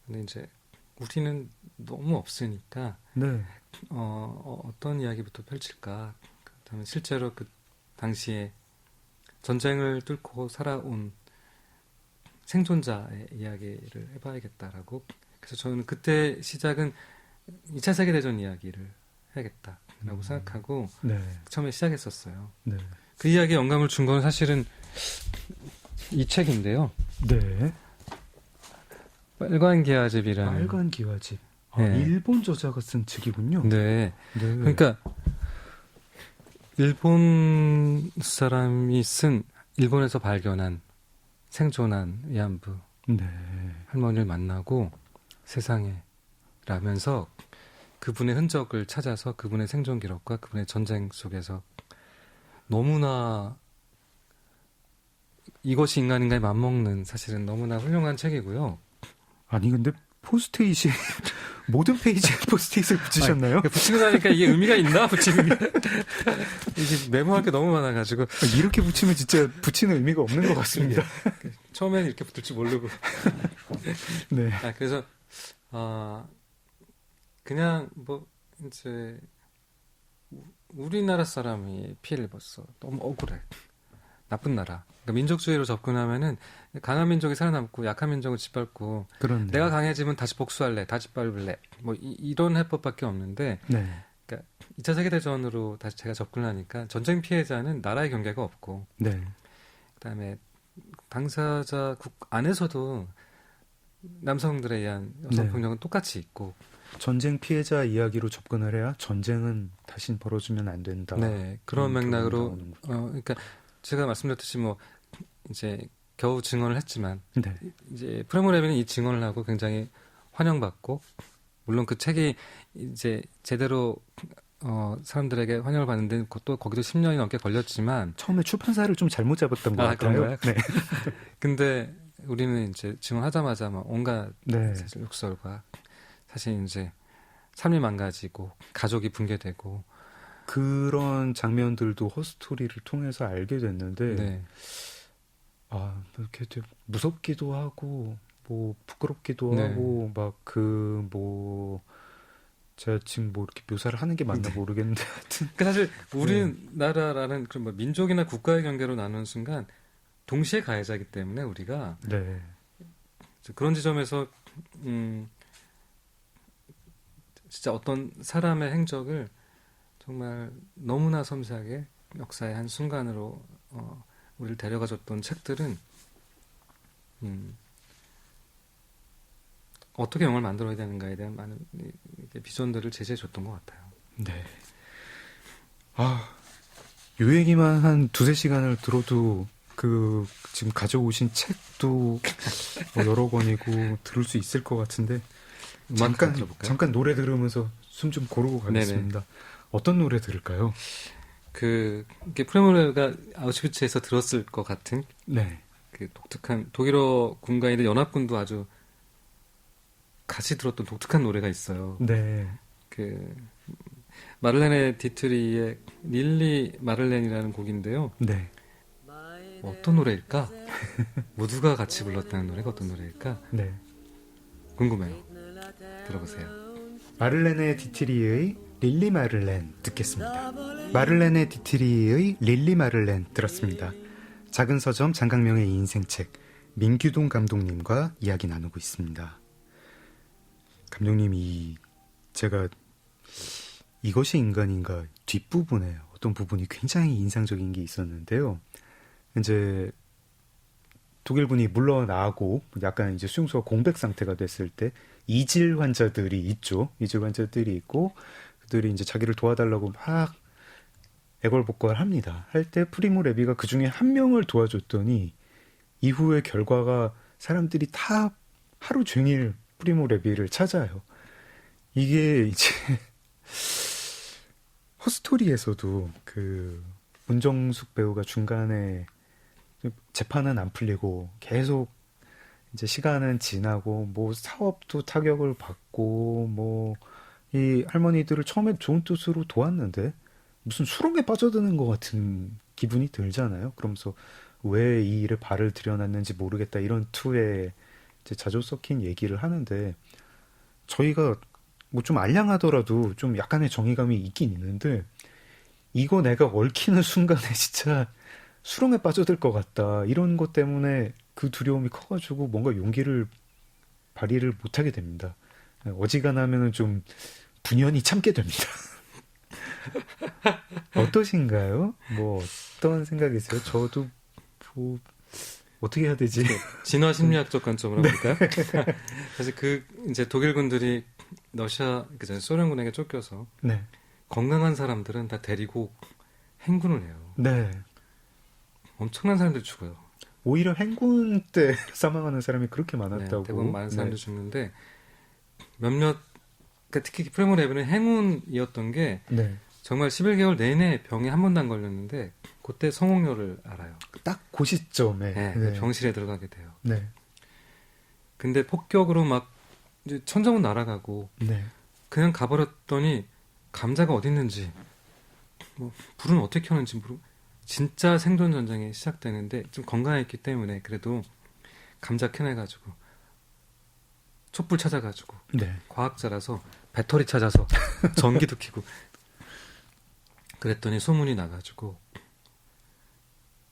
근데 이제 우리는 너무 없으니까 네. 어떤 이야기부터 펼칠까? 그다음에 실제로 그 당시에 전쟁을 뚫고 살아온 생존자의 이야기를 해봐야겠다라고. 그래서 저는 그때 시작은 2차 세계대전 이야기를 해야겠다라고 생각하고 네. 처음에 시작했었어요. 네. 그 이야기에 영감을 준 건 사실은 이 책인데요. 네. 빨간 기와집이라는. 빨간 기와집. 네. 일본 저자가 쓴 책이군요. 네. 네. 그러니까 일본 사람이 쓴 일본에서 발견한 생존한 위안부 네. 할머니를 만나고 세상에 라면서 그분의 흔적을 찾아서 그분의 생존 기록과 그분의 전쟁 속에서 너무나 이것이 인간인가에 맞먹는 사실은 너무나 훌륭한 책이고요. 아니 근데 포스트잇이 모든 페이지에 포스트잇을 붙이셨나요? 붙이고 나니까 이게 의미가 있나? 붙이는 게 이게 메모할 게 너무 많아가지고 이렇게 붙이면 진짜 붙이는 의미가 없는 것 같습니다. 처음에는 이렇게 붙을 줄 모르고 네. 그래서 그냥 뭐 이제 우리나라 사람이 피해를 입었어. 너무 억울해. 나쁜 나라. 그러니까 민족주의로 접근하면은 강한 민족이 살아남고 약한 민족을 짓밟고 그런데 내가 강해지면 다시 복수할래, 다시 밟을래. 뭐 이런 해법밖에 없는데 네. 그러니까 2차 세계대전으로 다시 제가 접근하니까 전쟁 피해자는 나라의 경계가 없고 네. 그다음에 당사자 국 안에서도 남성들에 의한 여성폭력은 똑같이 있고 전쟁 피해자 이야기로 접근을 해야 전쟁은 다신 벌어지면 안 된다. 네, 그런 맥락으로 나오는군요. 그러니까 제가 말씀드렸듯이 뭐 이제 겨우 증언을 했지만 네. 이제 프레모 레비는 이 증언을 하고 굉장히 환영받고 물론 그 책이 이제 제대로 사람들에게 환영을 받는데 그것도 거기도 10년이 넘게 걸렸지만 처음에 출판사를 좀 잘못 잡았던 것 같아요. 그런가요? 네. 근데 우리는 이제 증언하자마자 막 온갖 네. 사실 욕설과 사실 이제 삶이 망가지고 가족이 붕괴되고 그런 장면들도 허스토리를 통해서 알게 됐는데 네. 이렇게 좀 무섭기도 하고 뭐 부끄럽기도 네. 하고 막 제가 지금 뭐 이렇게 묘사를 하는 게 맞나 모르겠는데 하여튼 그러니까 사실 우리나라라는 그런 뭐 민족이나 국가의 경계로 나누는 순간 동시에 가해자이기 때문에 우리가 네. 그런 지점에서 진짜 어떤 사람의 행적을 정말 너무나 섬세하게 역사의 한 순간으로 우리를 데려가줬던 책들은 어떻게 영화를 만들어야 되는가에 대한 많은 비전들을 제시해줬던 것 같아요. 네. 요 얘기만 한 두세 시간을 들어도 지금 가져오신 책도 뭐 여러 권이고 들을 수 있을 것 같은데 잠깐 노래 들으면서 숨 좀 고르고 가겠습니다. 네네. 어떤 노래 들을까요? 이게 프레모레가 아우슈비츠에서 들었을 것 같은 네. 그 독특한 독일어 군가인데 연합군도 아주 같이 들었던 독특한 노래가 있어요. 네. 마를레네 디트리의 릴리 마를렌이라는 곡인데요. 네. 어떤 노래일까? 모두가 같이 불렀다는 노래가 어떤 노래일까? 네. 궁금해요. 들어보세요. 마를레네 디트리의 릴리 마를렌 듣겠습니다. 마를레네 디트리의 릴리 마를렌 들었습니다. 작은 서점 장강명의 인생책 민규동 감독님과 이야기 나누고 있습니다. 감독님이 제가 이것이 인간인가 뒷부분에 어떤 부분이 굉장히 인상적인 게 있었는데요. 이제 독일군이 물러나고 약간 이제 수용소가 공백 상태가 됐을 때 이질 환자들이 있죠. 이질 환자들이 있고 그들이 이제 자기를 도와달라고 막 애걸복걸합니다. 할 때 프리모 레비가 그 중에 한 명을 도와줬더니 이후의 결과가 사람들이 다 하루 종일 프리모 레비를 찾아요. 이게 이제 허스토리에서도 문정숙 배우가 중간에 재판은 안 풀리고 계속 이제 시간은 지나고 뭐 사업도 타격을 받고 뭐 이 할머니들을 처음에 좋은 뜻으로 도왔는데 무슨 수렁에 빠져드는 것 같은 기분이 들잖아요. 그러면서 왜 이 일에 발을 들여놨는지 모르겠다 이런 투에 이제 자주 섞인 얘기를 하는데 저희가 뭐 좀 알량하더라도 좀 약간의 정의감이 있긴 있는데 이거 내가 얽히는 순간에 진짜 수렁에 빠져들 것 같다. 이런 것 때문에 그 두려움이 커가지고 뭔가 용기를 발휘를 못하게 됩니다. 어지간하면 좀 분연히 참게 됩니다. 어떠신가요? 뭐 어떤 생각이세요? 저도 뭐 어떻게 해야 되지? 진화 심리학적 관점으로 네. 볼까요? 사실 이제 독일군들이 소련군에게 쫓겨서 네. 건강한 사람들은 다 데리고 행군을 해요. 네. 엄청난 사람들이 죽어요. 오히려 행군 때 사망하는 사람이 그렇게 많았다고. 네, 대부분 많은 사람들이 죽는데 그러니까 특히 프레모 레비는 행운이었던 게 네. 정말 11개월 내내 병에 한 번도 안 걸렸는데 그때 성홍열을 알아요. 딱 그 시점에 네, 병실에 들어가게 돼요. 네. 근데 폭격으로 막 이제 천정은 날아가고 네. 그냥 가버렸더니 감자가 어디 있는지 뭐 불은 어떻게 켜는지 모르고 진짜 생존 전쟁이 시작되는데 좀 건강했기 때문에 그래도 감자 캐내가지고 촛불 찾아가지고 네. 과학자라서 배터리 찾아서 전기도 켜고 그랬더니 소문이 나가지고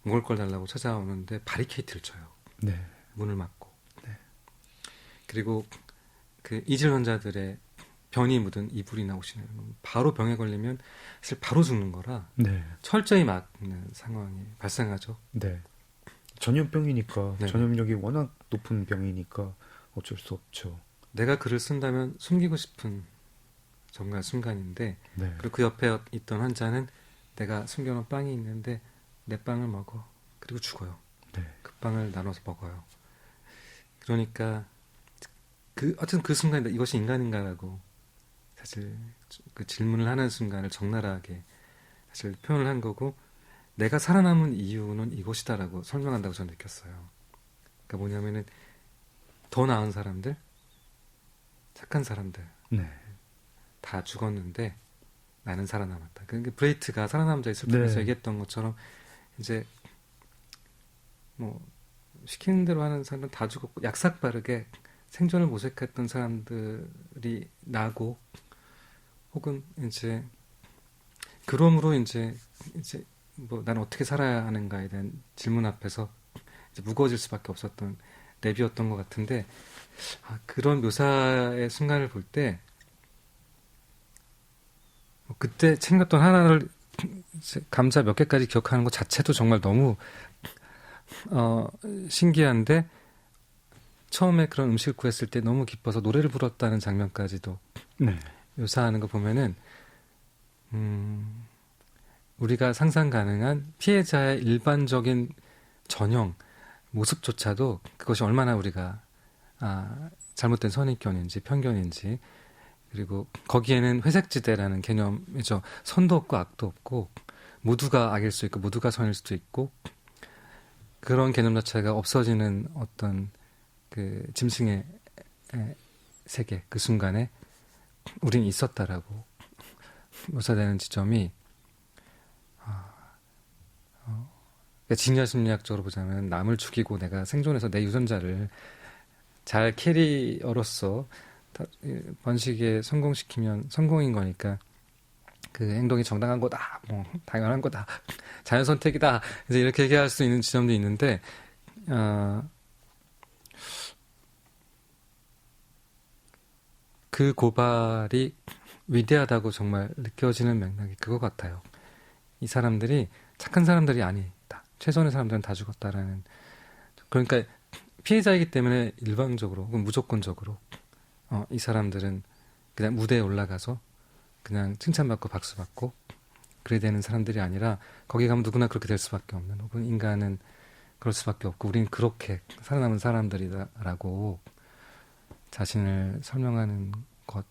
먹을 걸 달라고 찾아오는데 바리케이트를 쳐요. 네. 문을 막고. 네. 그리고 이질 환자들의 변이 묻은 이불이나 옷이나 바로 병에 걸리면 사실 바로 죽는 거라 네. 철저히 막는 상황이 발생하죠. 네. 전염병이니까 네. 전염력이 워낙 높은 병이니까 어쩔 수 없죠. 내가 글을 쓴다면 숨기고 싶은 정말 순간인데, 네. 그리고 그 옆에 있던 환자는 내가 숨겨놓은 빵이 있는데 내 빵을 먹어. 그리고 죽어요. 네. 그 빵을 나눠서 먹어요. 그러니까 어쨌든 그 순간 이것이 인간인가라고 사실 그 질문을 하는 순간을 적나라하게 사실 표현을 한 거고, 내가 살아남은 이유는 이것이다라고 설명한다고 저는 느꼈어요. 그러니까 뭐냐면은 더 나은 사람들, 착한 사람들 네. 다 죽었는데 나는 살아남았다. 그러니까 브레이트가 살아남은 자의 슬픔에서 네. 얘기했던 것처럼 이제 뭐 시키는 대로 하는 사람은 다 죽었고, 약삭 빠르게 생존을 모색했던 사람들이 나고, 혹은 이제 그러므로 이제 뭐 나는 어떻게 살아야 하는가에 대한 질문 앞에서 이제 무거워질 수밖에 없었던 랩이었던 것 같은데, 그런 묘사의 순간을 볼 때 그때 챙겼던 하나를 감자 몇 개까지 기억하는 것 자체도 정말 너무 신기한데, 처음에 그런 음식을 구했을 때 너무 기뻐서 노래를 불렀다는 장면까지도 네. 묘사하는 거 보면은 우리가 상상 가능한 피해자의 일반적인 전형 모습조차도 그것이 얼마나 우리가 잘못된 선입견인지 편견인지, 그리고 거기에는 회색지대라는 개념이죠. 선도 없고 악도 없고, 모두가 악일 수 있고 모두가 선일 수도 있고, 그런 개념 자체가 없어지는 어떤 그 짐승의 세계, 그 순간에 우린 있었다라고 묘사되는 지점이, 그러니까 진야심리학적으로 보자면 남을 죽이고 내가 생존해서 내 유전자를 잘 캐리어로서 번식에 성공시키면 성공인 거니까 그 행동이 정당한 거다, 뭐 당연한 거다, 자연 선택이다, 이제 이렇게 얘기할 수 있는 지점도 있는데, 그 고발이 위대하다고 정말 느껴지는 맥락이 그거 같아요. 이 사람들이 착한 사람들이 아니다, 최선의 사람들은 다 죽었다라는. 그러니까 피해자이기 때문에 일방적으로 혹은 무조건적으로 이 사람들은 그냥 무대에 올라가서 그냥 칭찬받고 박수받고 그래야 되는 사람들이 아니라, 거기 가면 누구나 그렇게 될 수밖에 없는, 혹은 인간은 그럴 수밖에 없고 우린 그렇게 살아남은 사람들이다라고 자신을 설명하는 것,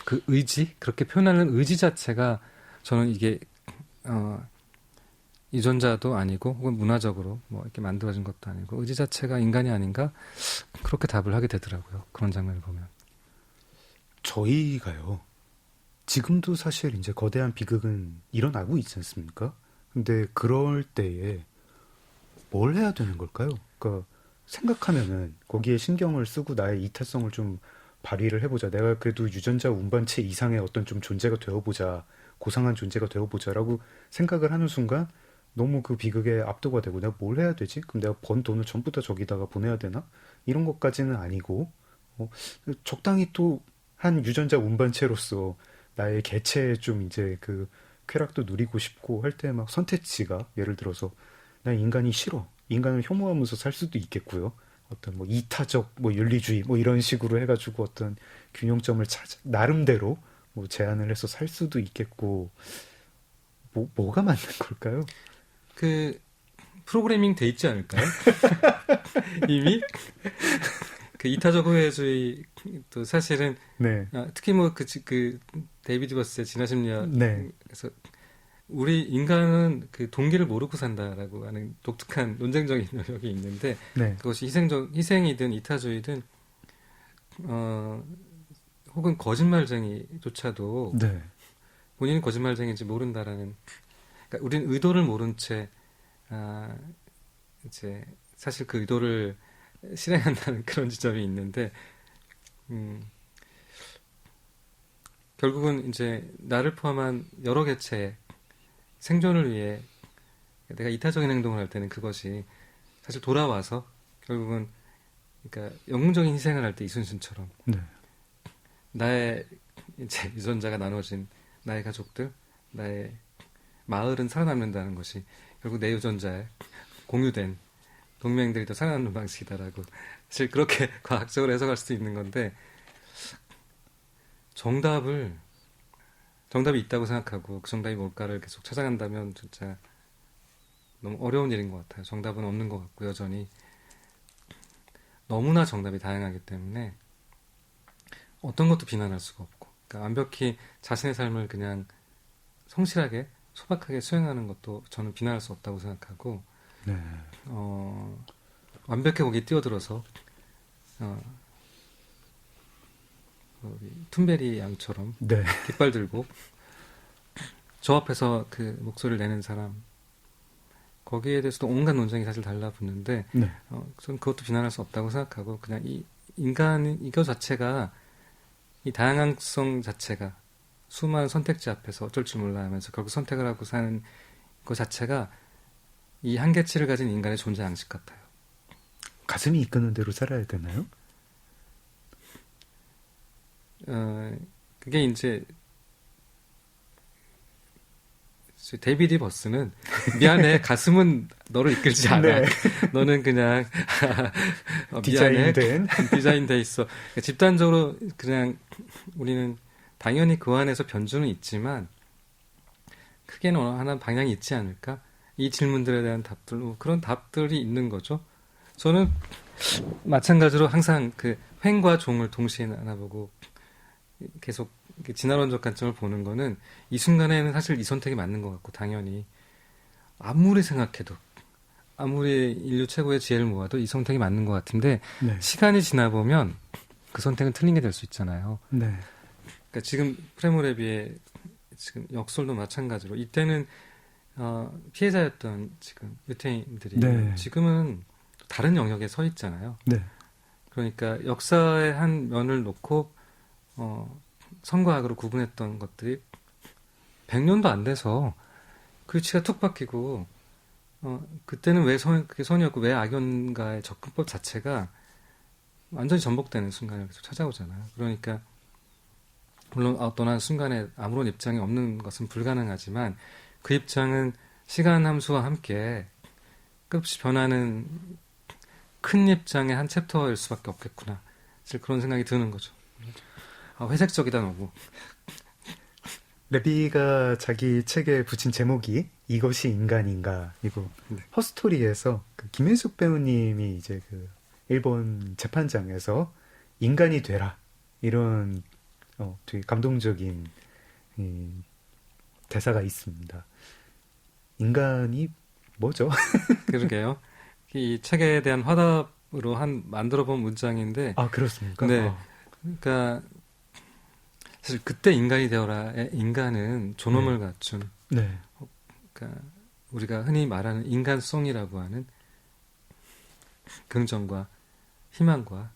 그 의지, 그렇게 표현하는 의지 자체가 저는 이게 유전자도 아니고 혹은 문화적으로 뭐 이렇게 만들어진 것도 아니고 의지 자체가 인간이 아닌가, 그렇게 답을 하게 되더라고요. 그런 장면을 보면. 저희가요, 지금도 사실 이제 거대한 비극은 일어나고 있지 않습니까? 근데 그럴 때에 뭘 해야 되는 걸까요? 그러니까 생각하면은 거기에 신경을 쓰고 나의 이타성을 좀 발휘를 해보자. 내가 그래도 유전자 운반체 이상의 어떤 좀 존재가 되어보자. 고상한 존재가 되어보자라고 생각을 하는 순간 너무 그 비극에 압도가 되고, 내가 뭘 해야 되지? 그럼 내가 번 돈을 전부 다 저기다가 보내야 되나? 이런 것까지는 아니고, 적당히 또 한 유전자 운반체로서 나의 개체에 좀 이제 그 쾌락도 누리고 싶고 할 때 막 선택지가, 예를 들어서 난 인간이 싫어, 인간을 혐오하면서 살 수도 있겠고요. 어떤 뭐 이타적 뭐 윤리주의 뭐 이런 식으로 해가지고 어떤 균형점을 찾아 나름대로 뭐 제안을 해서 살 수도 있겠고, 뭐가 맞는 걸까요? 그 프로그래밍 돼 있지 않을까요? 이미 그 이타적 호혜주의도 사실은 네. 특히 뭐 그 데이비드 버스의 진화심리학에서 네. 우리 인간은 그 동기를 모르고 산다라고 하는 독특한 논쟁적인 노력이 있는데, 네. 그것이 희생이든 이타주의든 혹은 거짓말쟁이조차도 네. 본인이 거짓말쟁이인지 모른다라는, 그러니까 우리는 의도를 모른 채 이제 사실 그 의도를 실행한다는 그런 지점이 있는데, 결국은 이제 나를 포함한 여러 개체의 생존을 위해 내가 이타적인 행동을 할 때는 그것이 사실 돌아와서 결국은, 그러니까 영웅적인 희생을 할 때 이순신처럼 네. 나의 이제 유전자가 나눠진 나의 가족들, 나의 마을은 살아남는다는 것이 결국 내 유전자에 공유된 동맹들이 더 살아남는 방식이다라고 사실 그렇게 과학적으로 해석할 수도 있는 건데 정답이 있다고 생각하고 그 정답이 뭘까를 계속 찾아간다면 진짜 너무 어려운 일인 것 같아요. 정답은 없는 것 같고 여전히 너무나 정답이 다양하기 때문에 어떤 것도 비난할 수가 없고 그러니까 완벽히 자신의 삶을 그냥 성실하게 소박하게 수행하는 것도 저는 비난할 수 없다고 생각하고 네. 완벽해 거기 뛰어들어서 툰베리 양처럼 네. 깃발 들고 저 앞에서 그 목소리를 내는 사람 거기에 대해서도 온갖 논쟁이 사실 달라붙는데 네. 저는 그것도 비난할 수 없다고 생각하고 그냥 이 인간 이거 자체가 이 다양성 자체가 수많은 선택지 앞에서 어쩔 줄 몰라 하면서 결국 선택을 하고 사는 것 자체가 이 한계치를 가진 인간의 존재 양식 같아요. 가슴이 이끄는 대로 살아야 되나요? 그게 이제 데이비드 버스는 미안해 가슴은 너를 이끌지 않아. 네. 너는 그냥 미안해 디자인돼 있어. 그러니까 집단적으로 그냥 우리는 당연히 그 안에서 변주는 있지만 크게는 어느 하나 방향이 있지 않을까? 이 질문들에 대한 답들 그런 답들이 있는 거죠. 저는 마찬가지로 항상 그 횡과 종을 동시에 나눠보고 계속 진화론적 관점을 보는 거는 이 순간에는 사실 이 선택이 맞는 것 같고 당연히 아무리 생각해도 아무리 인류 최고의 지혜를 모아도 이 선택이 맞는 것 같은데 네. 시간이 지나 보면 그 선택은 틀린 게 될 수 있잖아요. 네. 그러니까 지금 프레모레비의 지금 역설도 마찬가지로 이때는 피해자였던 지금 유태인들이 네. 지금은 다른 영역에 서 있잖아요. 네. 그러니까 역사의 한 면을 놓고 성과학으로 구분했던 것들이 100년도 안 돼서 그 위치가 툭 바뀌고 그때는 왜 그게 선이었고 왜 악연가의 접근법 자체가 완전히 전복되는 순간을 계속 찾아오잖아요. 그러니까 물론 어떤 한 순간에 아무런 입장이 없는 것은 불가능하지만 그 입장은 시간 함수와 함께 끝없이 변하는 큰 입장의 한 챕터일 수밖에 없겠구나. 사실 그런 생각이 드는 거죠. 회색적이다 너무. 레비가 자기 책에 붙인 제목이 이것이 인간인가 이거 네. 허스토리에서 그 김윤숙 배우님이 이제 그 일본 재판장에서 인간이 되라 이런 되게 감동적인 이 대사가 있습니다. 인간이 뭐죠? 그러게요. 이 책에 대한 화답으로 만들어본 문장인데. 아 그렇습니까? 네. 그러니까 사실 그때 인간이 되어라의 인간은 존엄을 갖춘. 네. 그러니까 우리가 흔히 말하는 인간성이라고 하는 긍정과 희망과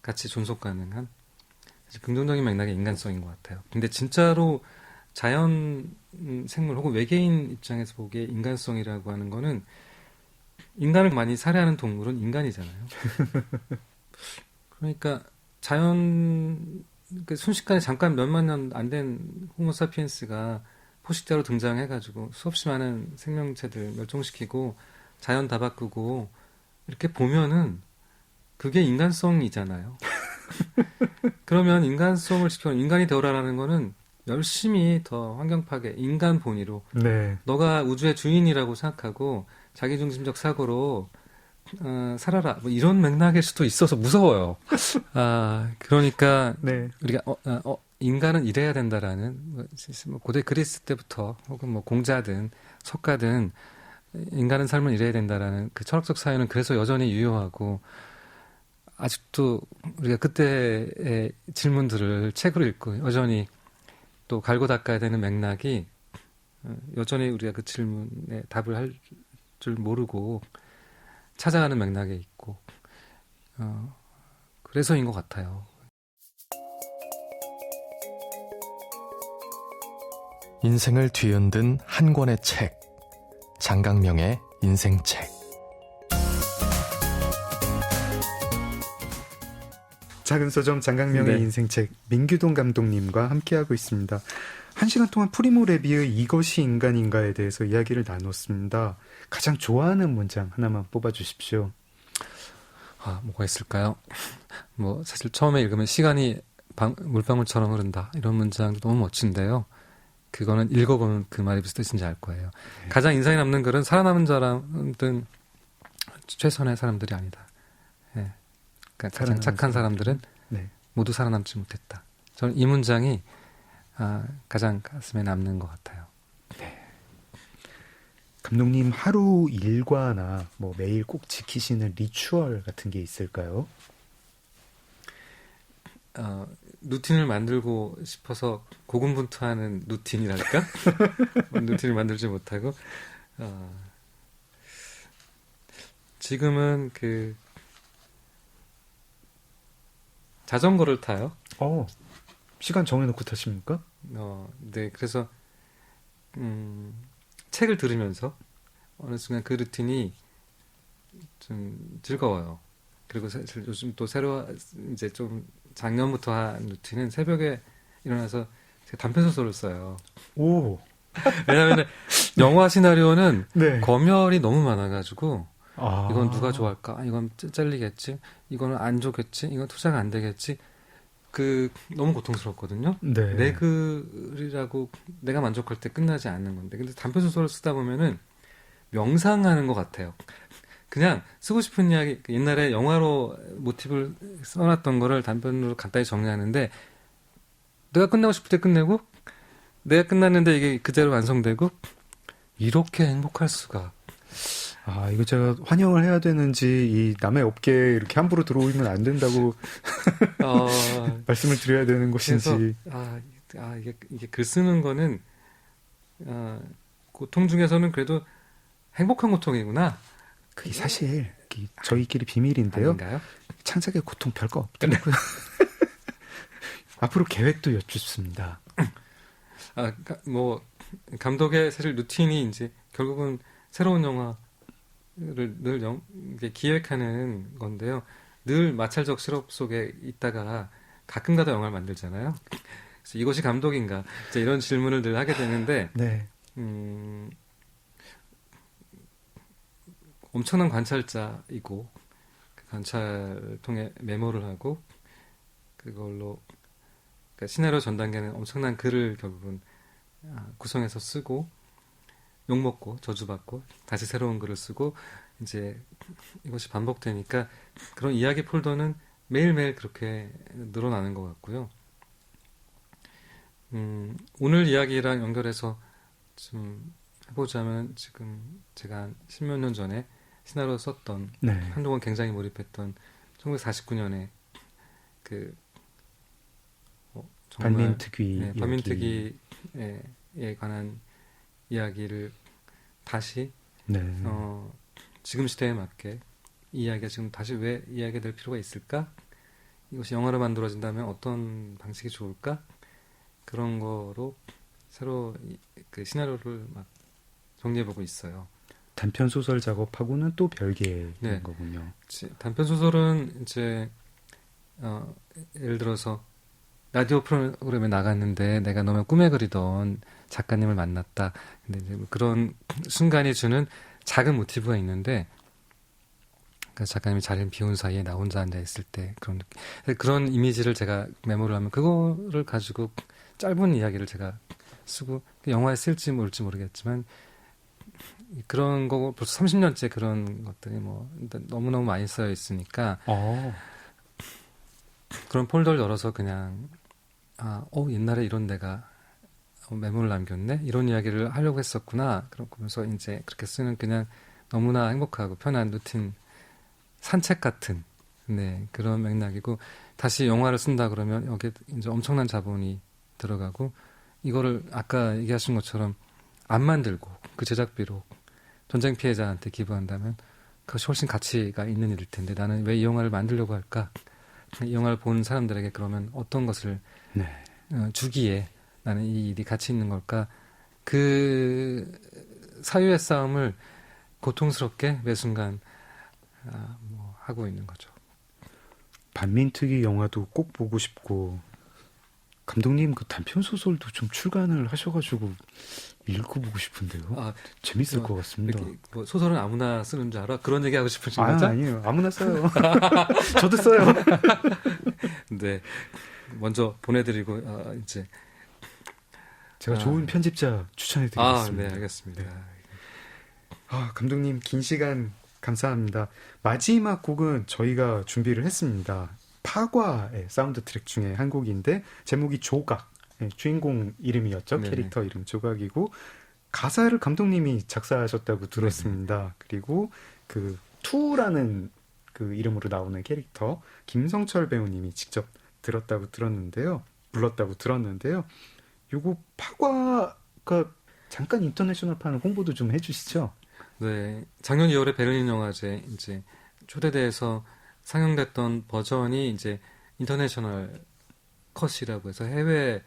같이 존속 가능한 사실 긍정적인 맥락의 인간성인 것 같아요. 근데 진짜로 자연 생물 혹은 외계인 입장에서 보기에 인간성이라고 하는 거는 인간을 많이 살해하는 동물은 인간이잖아요. 그러니까 순식간에 잠깐 몇만 년 안 된 호모사피엔스가 포식자로 등장해가지고 수없이 많은 생명체들 멸종시키고 자연 다 바꾸고 이렇게 보면은 그게 인간성이잖아요. 그러면 인간성을 지켜는 인간이 되어라라는 거는 열심히 더 환경 파괴, 인간 본위로 네. 너가 우주의 주인이라고 생각하고 자기중심적 사고로 살아라. 뭐 이런 맥락일 수도 있어서 무서워요. 그러니까 네. 우리가 인간은 이래야 된다라는 뭐 고대 그리스 때부터 혹은 뭐 공자든 석가든 인간은 삶을 이래야 된다라는 그 철학적 사유는 그래서 여전히 유효하고 아직도 우리가 그때의 질문들을 책으로 읽고 여전히 또 갈고 닦아야 되는 맥락이 여전히 우리가 그 질문에 답을 할 줄 모르고 찾아가는 맥락에 있고 그래서인 것 같아요. 인생을 뒤흔든 한 권의 책. 장강명의 인생책. 작은 서점 장강명의 네. 인생책 민규동 감독님과 함께하고 있습니다. 1시간 동안 프리모 레비의 이것이 인간인가에 대해서 이야기를 나눴습니다. 가장 좋아하는 문장 하나만 뽑아주십시오. 뭐가 있을까요? 뭐 사실 처음에 읽으면 시간이 물방울처럼 흐른다 이런 문장도 너무 멋진데요. 그거는 읽어보면 그 말이 무슨 뜻인지 알 거예요. 네. 가장 인상이 남는 글은 살아남은 사람들은 최선의 사람들이 아니다. 예. 그러니까 가장 착한 사람들은 네. 모두 살아남지 못했다. 저는 이 문장이 가장 가슴에 남는 것 같아요. 감독님 하루 일과나 뭐 매일 꼭 지키시는 리추얼 같은 게 있을까요? 루틴을 만들고 싶어서 고군분투하는 루틴이랄까? 루틴을 만들지 못하고 지금은 그 자전거를 타요. 시간 정해놓고 타십니까? 네, 그래서 책을 들으면서 어느 순간 그 루틴이 좀 즐거워요. 그리고 사실 요즘 또 새로 이제 좀 작년부터 한 루틴은 새벽에 일어나서 제가 단편 소설을 써요. 오, 왜냐하면 영화 시나리오는 네. 검열이 너무 많아가지고 아, 이건 누가 좋아할까? 이건 잘리겠지? 이거는 안 좋겠지? 이건 투자가 안 되겠지? 너무 고통스럽거든요. 네. 내 글이라고 내가 만족할 때 끝나지 않는 건데. 근데 단편 소설을 쓰다 보면은 명상하는 것 같아요. 그냥 쓰고 싶은 이야기, 옛날에 영화로 모티브를 써놨던 거를 단편으로 간단히 정리하는데, 내가 끝내고 싶을 때 끝내고, 내가 끝났는데 이게 그대로 완성되고, 이렇게 행복할 수가. 이거 제가 환영을 해야 되는지, 이 남의 업계에 이렇게 함부로 들어오면 안 된다고 말씀을 드려야 되는 것인지. 그래서, 이게 글 쓰는 거는, 고통 중에서는 그래도 행복한 고통이구나. 그게 사실 저희끼리 비밀인데요. 아닌가요? 창작의 고통 별거 없더라고요. 앞으로 계획도 여쭙습니다. 감독의 사실 루틴이 이제 결국은 새로운 영화를 늘 이게 기획하는 건데요. 늘 마찰적 실업 속에 있다가 가끔가다 영화를 만들잖아요. 그래서 이것이 감독인가? 이제 이런 질문을 늘 하게 되는데, 네. 엄청난 관찰자이고 그 관찰을 통해 메모를 하고 그걸로 그러니까 시나리오 전 단계는 엄청난 글을 결국은 구성해서 쓰고 욕먹고 저주받고 다시 새로운 글을 쓰고 이제 이것이 반복되니까 그런 이야기 폴더는 매일매일 그렇게 늘어나는 것 같고요. 오늘 이야기랑 연결해서 좀 해보자면 지금 제가 한 10몇 년 전에 시나리오 썼던 네. 한동안 굉장히 몰입했던 1949년에 정말 반민특위 반민특위에 관한 이야기를 다시 네. 지금 시대에 맞게 이 이야기가 지금 다시 왜 이야기가 될 필요가 있을까? 이것이 영화로 만들어진다면 어떤 방식이 좋을까? 그런 거로 새로 그 시나리오를 막 정리해보고 있어요. 단편 소설 작업하고는 또 별개인 네. 거군요. 단편 소설은 이제 예를 들어서 라디오 프로그램에 나갔는데 내가 너무 꿈에 그리던 작가님을 만났다. 근데 이제 그런 순간이 주는 작은 모티브가 있는데 그 작가님이 자리를 비운 사이에 나 혼자 앉아 있을 때 그런 이미지를 제가 메모를 하면 그거를 가지고 짧은 이야기를 제가 쓰고 영화에 쓸지 모를지 모르겠지만 그런 거 벌써 30년째 그런 것들이 뭐 너무너무 많이 쌓여 있으니까 그런 폴더를 열어서 그냥 옛날에 이런 데가 메모를 남겼네 이런 이야기를 하려고 했었구나 그러면서 이제 그렇게 쓰는 그냥 너무나 행복하고 편한 루틴 산책 같은 그런 맥락이고 다시 영화를 쓴다 그러면 여기에 이제 엄청난 자본이 들어가고 이거를 아까 얘기하신 것처럼 안 만들고 그 제작비로 전쟁 피해자한테 기부한다면 그것이 훨씬 가치가 있는 일일 텐데 나는 왜 이 영화를 만들려고 할까? 이 영화를 본 사람들에게 그러면 어떤 것을 주기에 나는 이 일이 가치 있는 걸까? 그 사유의 싸움을 고통스럽게 매 순간 하고 있는 거죠. 반민특위 영화도 꼭 보고 싶고 감독님 그 단편 소설도 좀 출간을 하셔가지고 읽어보고 싶은데요. 아, 재밌을 어, 것 같습니다. 이렇게 뭐 소설은 아무나 쓰는 줄 알아? 그런 얘기 하고 싶으신 아, 거죠? 아니에요. 아무나 써요. 저도 써요. 네. 먼저 보내드리고 이제 제가 좋은 편집자 추천해드리겠습니다. 네, 알겠습니다. 네. 감독님 긴 시간 감사합니다. 마지막 곡은 저희가 준비를 했습니다. 파과의 사운드 트랙 중에 한 곡인데 제목이 조각, 주인공 이름이었죠. 네네. 캐릭터 이름 조각이고 가사를 감독님이 작사하셨다고 들었습니다. 그리고 그 투라는 그 이름으로 나오는 캐릭터 김성철 배우님이 직접 불렀다고 들었는데요. 요거 파과가 잠깐 인터내셔널판 홍보도 좀 해주시죠. 네, 작년 2월에 베를린 영화제 이제 초대대에서 상영됐던 버전이 이제 인터내셔널 컷이라고 해서 해외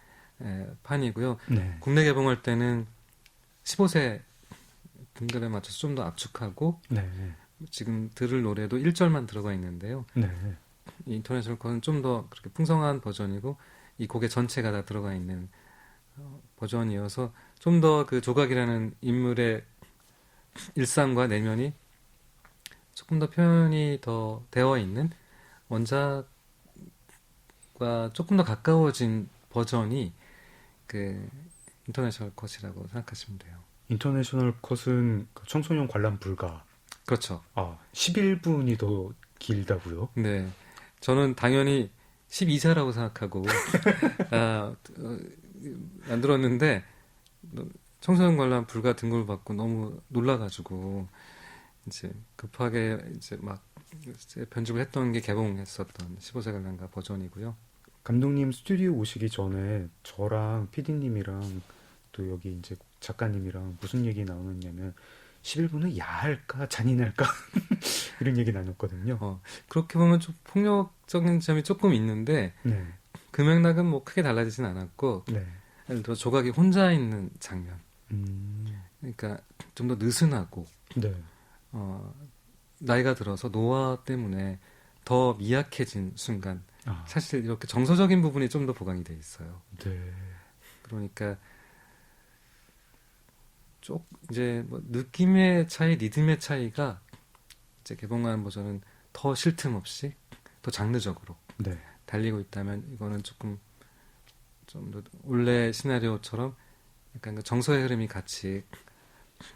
판이고요. 네. 국내 개봉할 때는 15세 분들에 맞춰서 좀 더 압축하고 네. 지금 들을 노래도 1절만 들어가 있는데요. 네. 이 인터내셔널 컷은 좀 더 그렇게 풍성한 버전이고 이 곡의 전체가 다 들어가 있는 버전이어서 좀 더 그 조각이라는 인물의 일상과 내면이 조금 더 표현이 더 되어 있는 원작과 조금 더 가까워진 버전이 그 인터내셔널 컷이라고 생각하시면 돼요. 인터내셔널 컷은 청소년 관람 불가. 그렇죠. 11분이 더 길다고요? 네, 저는 당연히 12자라고 생각하고 만들었는데 청소년 관람 불가 등급을 받고 너무 놀라가지고 이제 급하게 이제 막 이제 편집을 했던 게 개봉했었던 15세 관람가 버전이고요. 감독님 스튜디오 오시기 전에 저랑 PD님이랑 또 여기 이제 작가님이랑 무슨 얘기 나누냐면 11분은 야할까 잔인할까 이런 얘기 나눴거든요. 그렇게 보면 좀 폭력적인 점이 조금 있는데 네. 그 맥락은 뭐 크게 달라지진 않았고 네. 예를 들어 조각이 혼자 있는 장면, 그러니까 좀 더 느슨하고 네. 나이가 들어서 노화 때문에 더 미약해진 순간 아, 사실 이렇게 정서적인 부분이 좀 더 보강이 돼 있어요. 네. 그러니까 이제 뭐 느낌의 차이, 리듬의 차이가 이제 개봉한 버전은 더 쉴 틈 없이 더 장르적으로 네. 달리고 있다면 이거는 조금 좀 더 원래 시나리오처럼 약간 그 정서의 흐름이 같이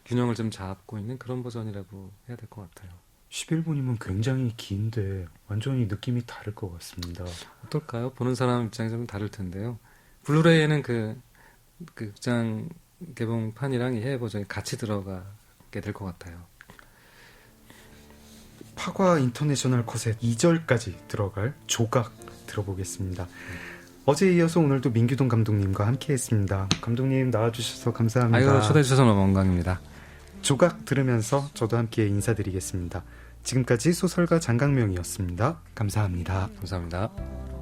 균형을 좀 잡고 있는 그런 버전이라고 해야 될 것 같아요. 11분이면 굉장히 긴데 완전히 느낌이 다를 것 같습니다. 어떨까요? 보는 사람 입장에서 좀 다를 텐데요. 블루레이에는 그 극장 개봉판이랑 이 해외 버전이 같이 들어가게 될 것 같아요. 파과 인터내셔널 컷의 2절까지 들어갈 조각 들어보겠습니다. 어제에 이어서 오늘도 민규동 감독님과 함께했습니다. 감독님 나와주셔서 감사합니다. 아유, 초대해 주셔서 너무 영광입니다. 조각 들으면서 저도 함께 인사드리겠습니다. 지금까지 소설가 장강명이었습니다. 감사합니다. 감사합니다.